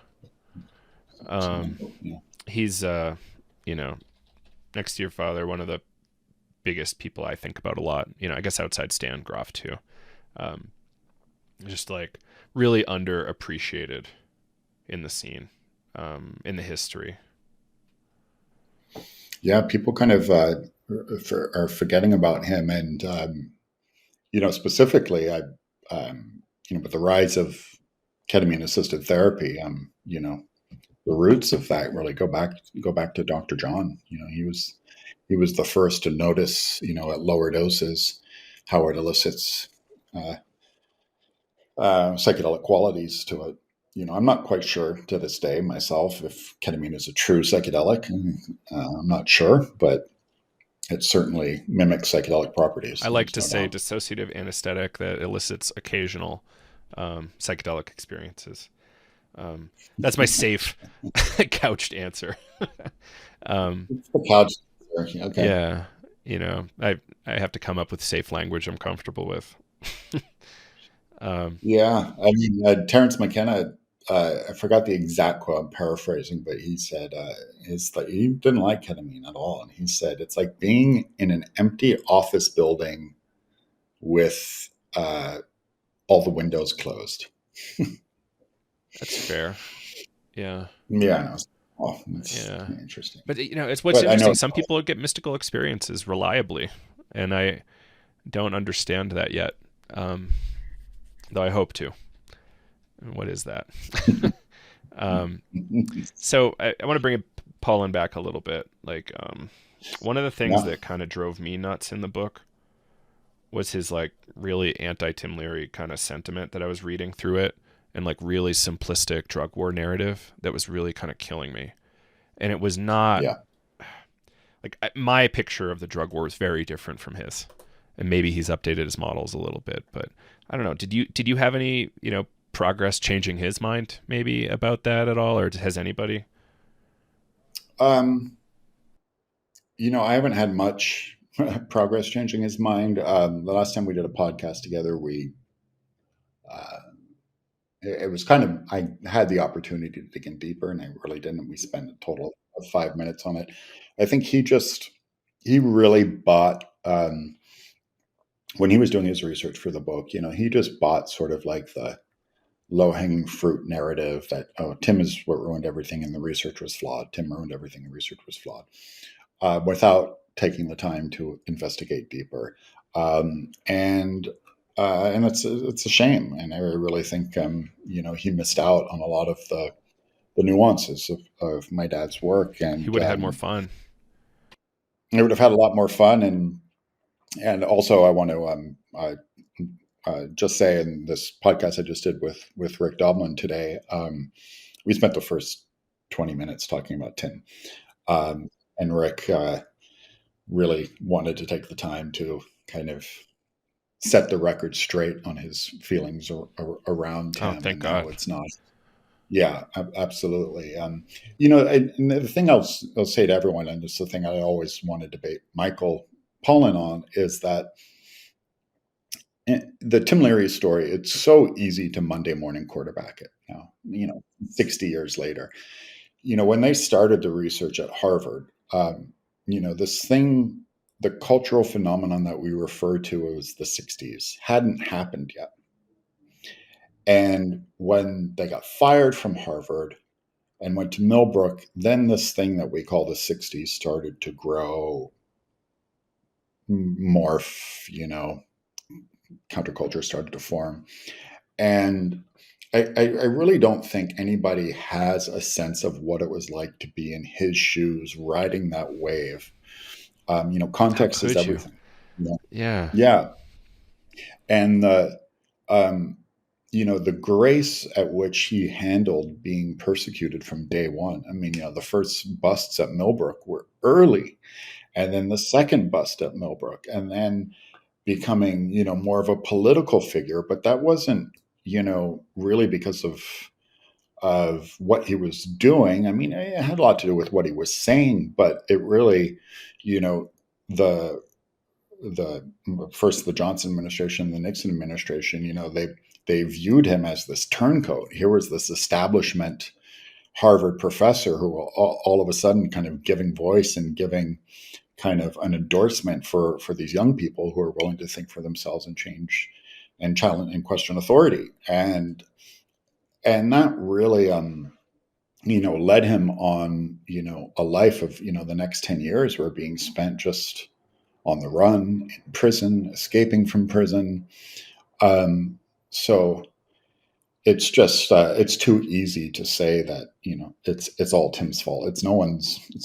Something, Um, yeah. he's you know, next to your father, one of the biggest people I think about a lot. I guess outside Stan Groff too. Um, just like really underappreciated in the scene, in the history. Yeah, people kind of are forgetting about him, and specifically, with the rise of ketamine assisted therapy, the roots of that really go back to Dr. John. He was the first to notice, at lower doses, how it elicits uh, psychedelic qualities to it. I'm not quite sure to this day myself if ketamine is a true psychedelic. I'm not sure, but it certainly mimics psychedelic I properties. like There's to no say doubt. dissociative anesthetic that elicits occasional psychedelic experiences. That's my safe, couched answer. um, It's the couch. Okay. yeah, I have to come up with safe language I'm comfortable with. um, Yeah. I mean, Terrence McKenna, I forgot the exact quote, I'm paraphrasing, but he said he didn't like ketamine at all. And he said, it's like being in an empty office building with all the windows closed. that's fair. Yeah, Yeah. I know. Oh, it's yeah. interesting. But it's what's But I know, interesting. Some people get mystical experiences reliably, and I don't understand that yet. Um, though I hope to. What is that? um, so I want to bring Pollan back a little bit. Like, one of the things yeah. that kind of drove me nuts in the book was his like really anti-Tim Leary kind of sentiment that I was reading through it, and like really simplistic drug war narrative that was really kind of killing me. And it was not Yeah. like my picture of the drug war is very different from his, and maybe he's updated his models a little bit, but I don't know. Did you have any progress changing his mind maybe about that at all, or has anybody? Um, I haven't had much progress changing his mind. The last time we did a podcast together, uh, it was kind of, I had the opportunity to dig in deeper, and I really didn't. We spent a total of 5 minutes on it. I think he really bought, when he was doing his research for the book, he just bought sort of like the low hanging fruit narrative that, oh, Tim is what ruined everything and the research was flawed. Tim ruined everything and research was flawed, without taking the time to investigate deeper. And it's a shame. And I really think, he missed out on a lot of the nuances of my dad's work, He and would have had more fun. I would have had a lot more fun. And also, I want to just say, in this podcast I just did with Rick Doblin today, we spent the first 20 minutes talking about Tim, and Rick really wanted to take the time to kind of set the record straight on his feelings around Oh, Tim thank and how God. it's not. Yeah, absolutely. And the thing I'll say to everyone, and it's the thing I always want to debate Michael Pollan on, is that the Tim Leary story, it's so easy to Monday morning quarterback it now, 60 years later. When they started the research at Harvard, this thing, the cultural phenomenon that we refer to as the 60s hadn't happened yet. And when they got fired from Harvard and went to Millbrook, then this thing that we call the 60s started to grow, morph, counterculture started to form. And I really don't think anybody has a sense of what it was like to be in his shoes riding that wave. How Context is could you? everything. Yeah. Yeah. Yeah. And um, the grace at which he handled being persecuted from day one. I mean, the first busts at Millbrook were early, and then the second bust at Millbrook, and then becoming, more of a political figure. But that wasn't, really because of what he was doing. I mean, it had a lot to do with what he was saying, but it really, the the first the Johnson administration, the Nixon administration, they viewed him as this turncoat. Here was this establishment Harvard professor who all of a sudden kind of giving voice and giving kind of an endorsement for these young people who are willing to think for themselves and change and challenge and question authority. And that really led him on, a life of, the next 10 years were being spent just on the run, in prison, escaping from prison. So it's too easy to say that, it's all Tim's fault. It's no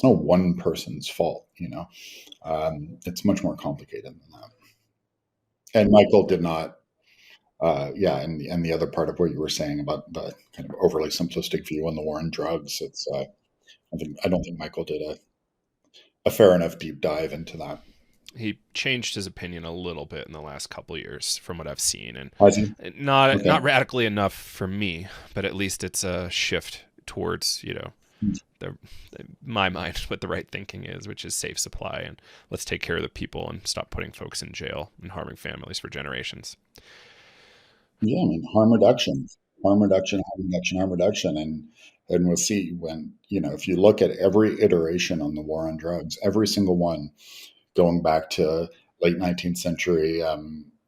one person's fault. It's much more complicated than that. And Michael did not. Yeah, and the other part of what you were saying about the kind of overly simplistic view on the war on drugs, I don't think Michael did a fair enough deep dive into that. He changed his opinion a little bit in the last couple of years from what I've seen, and Has he? not Okay. radically enough for me, but at least it's a shift towards the my mind what the right thinking is, which is safe supply and let's take care of the people and stop putting folks in jail and harming families for generations. Yeah, I mean, harm reduction, harm reduction, harm reduction, and we'll see when if you look at every iteration on the war on drugs, every single one, going back to late 19th century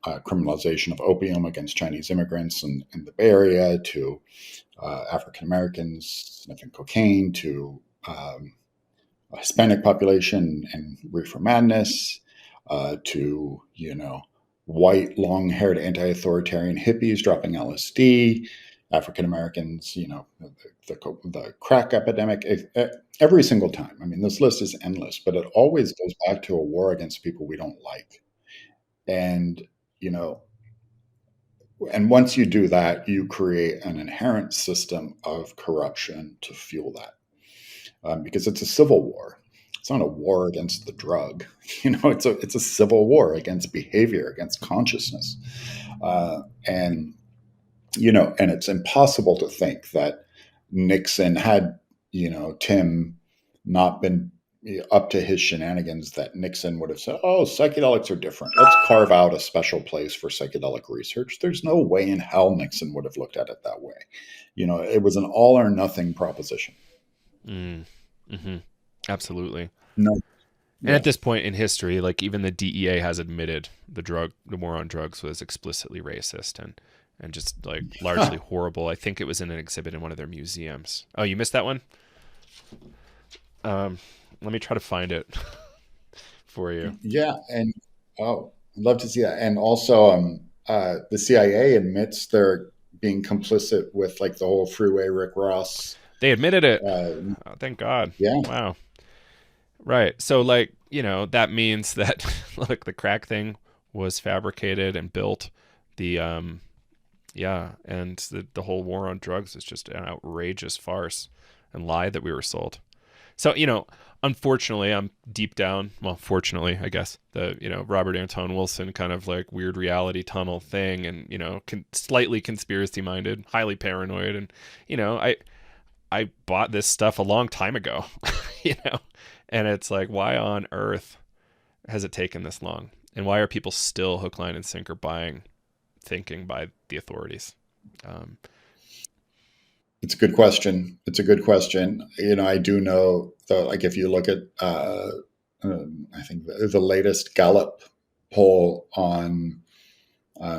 criminalization of opium against Chinese immigrants in the Bay Area, to African Americans sniffing cocaine, to a Hispanic population and reefer madness, to white long-haired anti-authoritarian hippies dropping LSD, African Americans, the crack epidemic, every single time. I mean, this list is endless, but it always goes back to a war against people we don't like. And you know, and once you do that, you create an inherent system of corruption to fuel that, because it's a civil war. It's not a war against the drug. It's a civil war against behavior, against consciousness, and and it's impossible to think that Nixon had Tim not been up to his shenanigans, that Nixon would have said, "Oh, psychedelics are different. Let's carve out a special place for psychedelic research." There's no way in hell Nixon would have looked at it that way. It was an all or nothing proposition. Mm. Hmm. Absolutely. No, And at yeah, this point in history, like even the DEA has admitted the war on drugs was explicitly racist and just like largely huh. horrible. I think it was in an exhibit in one of their museums. Oh, you missed that one? Um, Let me try to find it for you. Yeah, and oh, I'd love to see that. And also, the CIA admits they're being complicit with like the whole freeway Rick Ross. They admitted it. Uh, Oh, thank God. yeah, Wow. Right. So like, that means that look, the crack thing was fabricated and built. The yeah, and the whole war on drugs is just an outrageous farce and lie that we were sold. So, unfortunately, I'm deep down. Well, fortunately, I guess the Robert Anton Wilson kind of like weird reality tunnel thing, and slightly conspiracy minded, highly paranoid, and I bought this stuff a long time ago, you know, and it's like, why on earth has it taken this long, and why are people still hook, line, and sinker buying thinking by the authorities? Um, it's a good question. It's a good question. I do know though, like if you look at, I think the latest Gallup poll on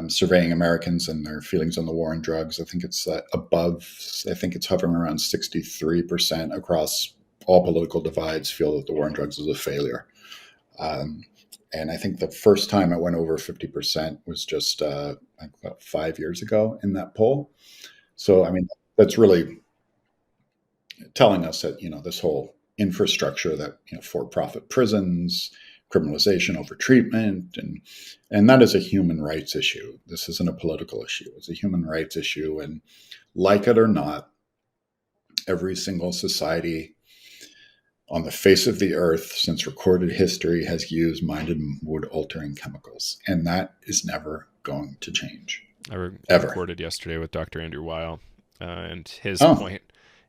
surveying Americans and their feelings on the war on drugs, I think it's above. I think it's hovering around 63% across all political divides feel that the war on drugs is a failure. Um, And I think the first time I went over 50% was just like about 5 years ago in that poll. So, I mean, that's really telling us that, this whole infrastructure that, for-profit prisons, criminalization over treatment, and that is a human rights issue. This isn't a political issue. It's a human rights issue. And like it or not, every single society on the face of the earth since recorded history has used mind and mood altering chemicals. And that is never going to change. I Ever. recorded yesterday with Dr. Andrew Weil, and his Oh, point,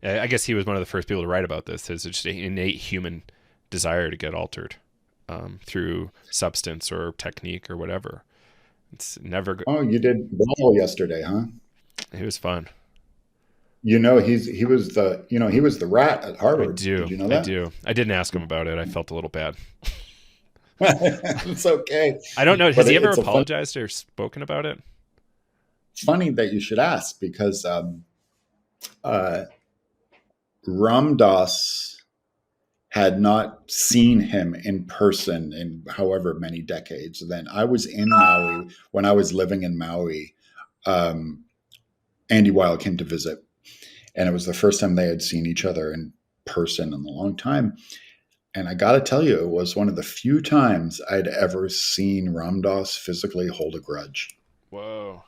I guess he was one of the first people to write about this, is just an innate human desire to get altered through substance or technique or whatever. It's never, oh, you did well yesterday, huh? it was fun. He was the rat at I Harvard. Did do. you know I that? do. I didn't ask him about it. I felt a little bad. It's okay. I don't know. Has But he ever it's apologized or spoken about it? funny that you should ask because uh, Ram Dass had not seen him in person in however many decades. Then I was in Maui when I was living in Maui. Um, Andy Weil came to visit, and it was the first time they had seen each other in person in a long time. And I got to tell you, it was one of the few times I'd ever seen Ram Dass physically hold a grudge. Whoa.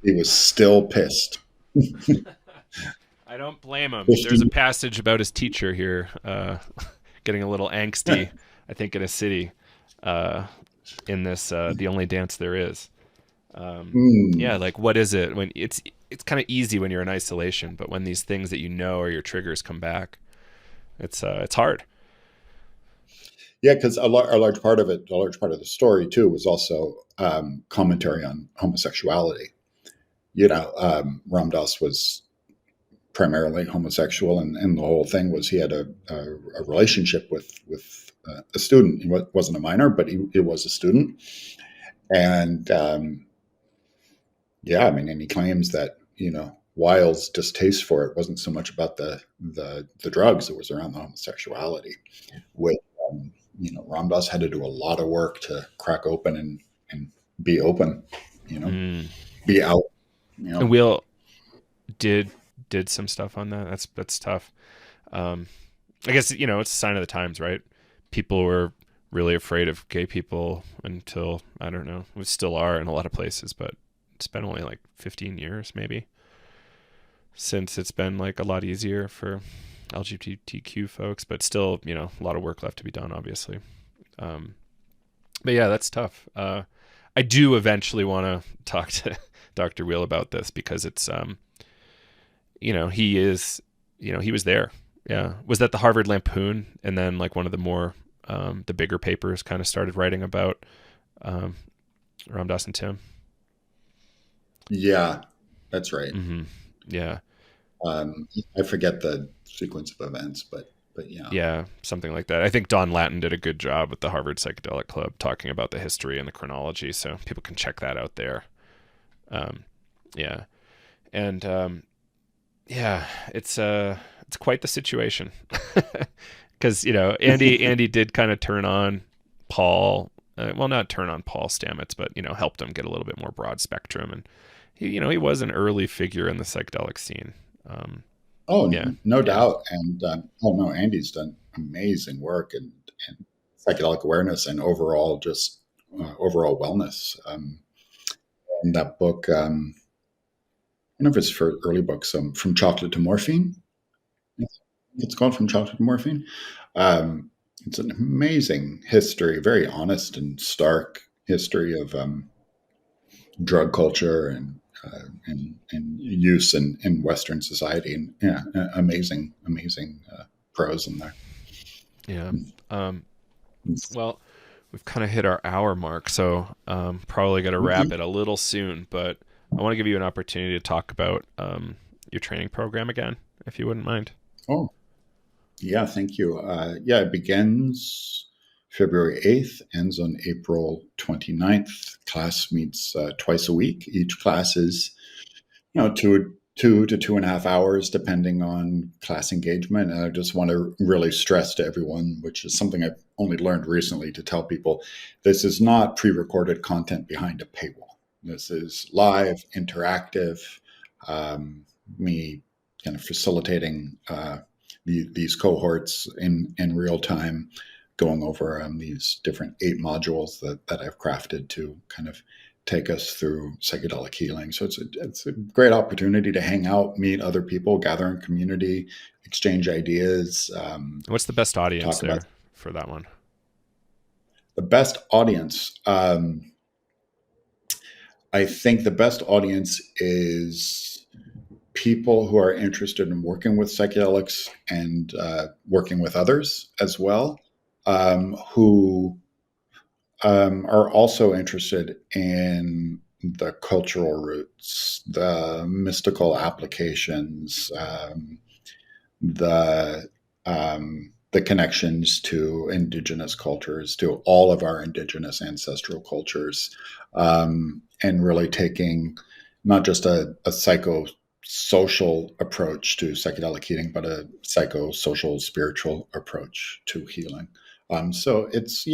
He was still pissed. I don't blame him. 50, There's a passage about his teacher here getting a little angsty, I think, in a city in this The Only Dance There Is. Yeah, like what is it when it's kind of easy when you're in isolation, but when these things that you know are your triggers come back, it's hard. Yeah, because a large part of it, a large part of the story too, was also commentary on homosexuality. Ram Dass was primarily homosexual, and the whole thing was he had a relationship with a student. He wasn't a minor, but he was a student, and yeah, I mean, and he claims that Weil's distaste for it wasn't so much about the drugs; it was around the homosexuality. With Ram Dass had to do a lot of work to crack open and be open, Mm. be out. And Will did some stuff on that. That's tough. I guess it's a sign of the times, right? People were really afraid of gay people until, I don't know, we still are in a lot of places, but it's been only like 15 years maybe since it's been like a lot easier for LGBTQ folks, but still, a lot of work left to be done, obviously. But yeah, that's tough. I do eventually want to talk to Dr. Weil about this because it's, he is, he was there. Yeah. Was that the Harvard Lampoon? And then like one of the more, the bigger papers kind of started writing about Ram Dass and Tim. Yeah, that's right. Mm-hmm. Yeah. I forget the sequence of events, but yeah. Yeah, something like that. I think Don Lattin did a good job with the Harvard Psychedelic Club talking about the history and the chronology, so people can check that out there. Yeah. And yeah, it's quite the situation. Cuz Andy did kind of turn on Paul, well, not turn on Paul Stamets, but helped him get a little bit more broad spectrum, and he was an early figure in the psychedelic scene. Oh, Yeah. no doubt. And no, Andy's done amazing work and psychedelic awareness and overall just overall wellness. In that book, I don't know if it's for early books, From Chocolate to Morphine. It's called From Chocolate to Morphine. It's an amazing history, very honest and stark history of drug culture and use in Western society. And yeah, amazing prose in there. Yeah. Well, we've kind of hit our hour mark, so probably got to wrap it a little soon. But I want to give you an opportunity to talk about your training program again, if you wouldn't mind. Oh, yeah, thank you. Yeah, it begins February 8th, ends on April 29th. Class meets twice a week. Each class is, 2 2 to 2.5 hours, depending on class engagement. And I just want to really stress to everyone, which is something I've only learned recently, to tell people this is not pre recorded content behind a paywall. This is live, interactive, me kind of facilitating these cohorts in real time, going over these different 8 modules that I've crafted to kind of take us through psychedelic healing. So it's a great opportunity to hang out, meet other people, gather in community, exchange ideas. What's the best audience Talk about there for that one? the best audience. I think the best audience is people who are interested in working with psychedelics and working with others as well, who are also interested in the cultural roots, the mystical applications, the the connections to indigenous cultures, to all of our indigenous ancestral cultures, and really taking not just a psychosocial approach to psychedelic healing, but a psychosocial spiritual approach to healing. So it's,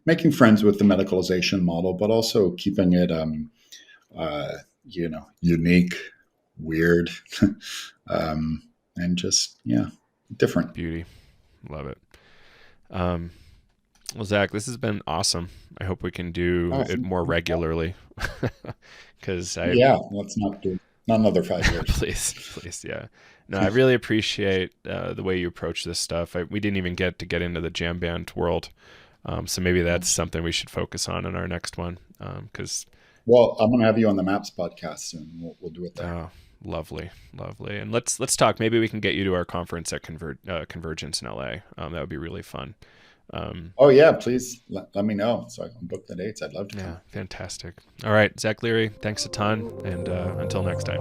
making friends with the medicalization model, but also keeping it unique, weird, and just different. Beauty. Love it. Well, Zach, this has been awesome. I hope we can do it more regularly. Because let's not do not another 5 years. please, yeah. No, I really appreciate the way you approach this stuff. We didn't even get into the jam band world, so maybe that's something we should focus on in our next one. Because well, I'm going to have you on the Maps podcast soon. We'll do it there. Oh, lovely. And let's talk. Maybe we can get you to our conference at Convergence in LA. That would be really fun. Oh yeah, please let me know so I can book the dates. I'd love to. Yeah, fantastic. All right, Zach Leary, thanks a ton, and until next time.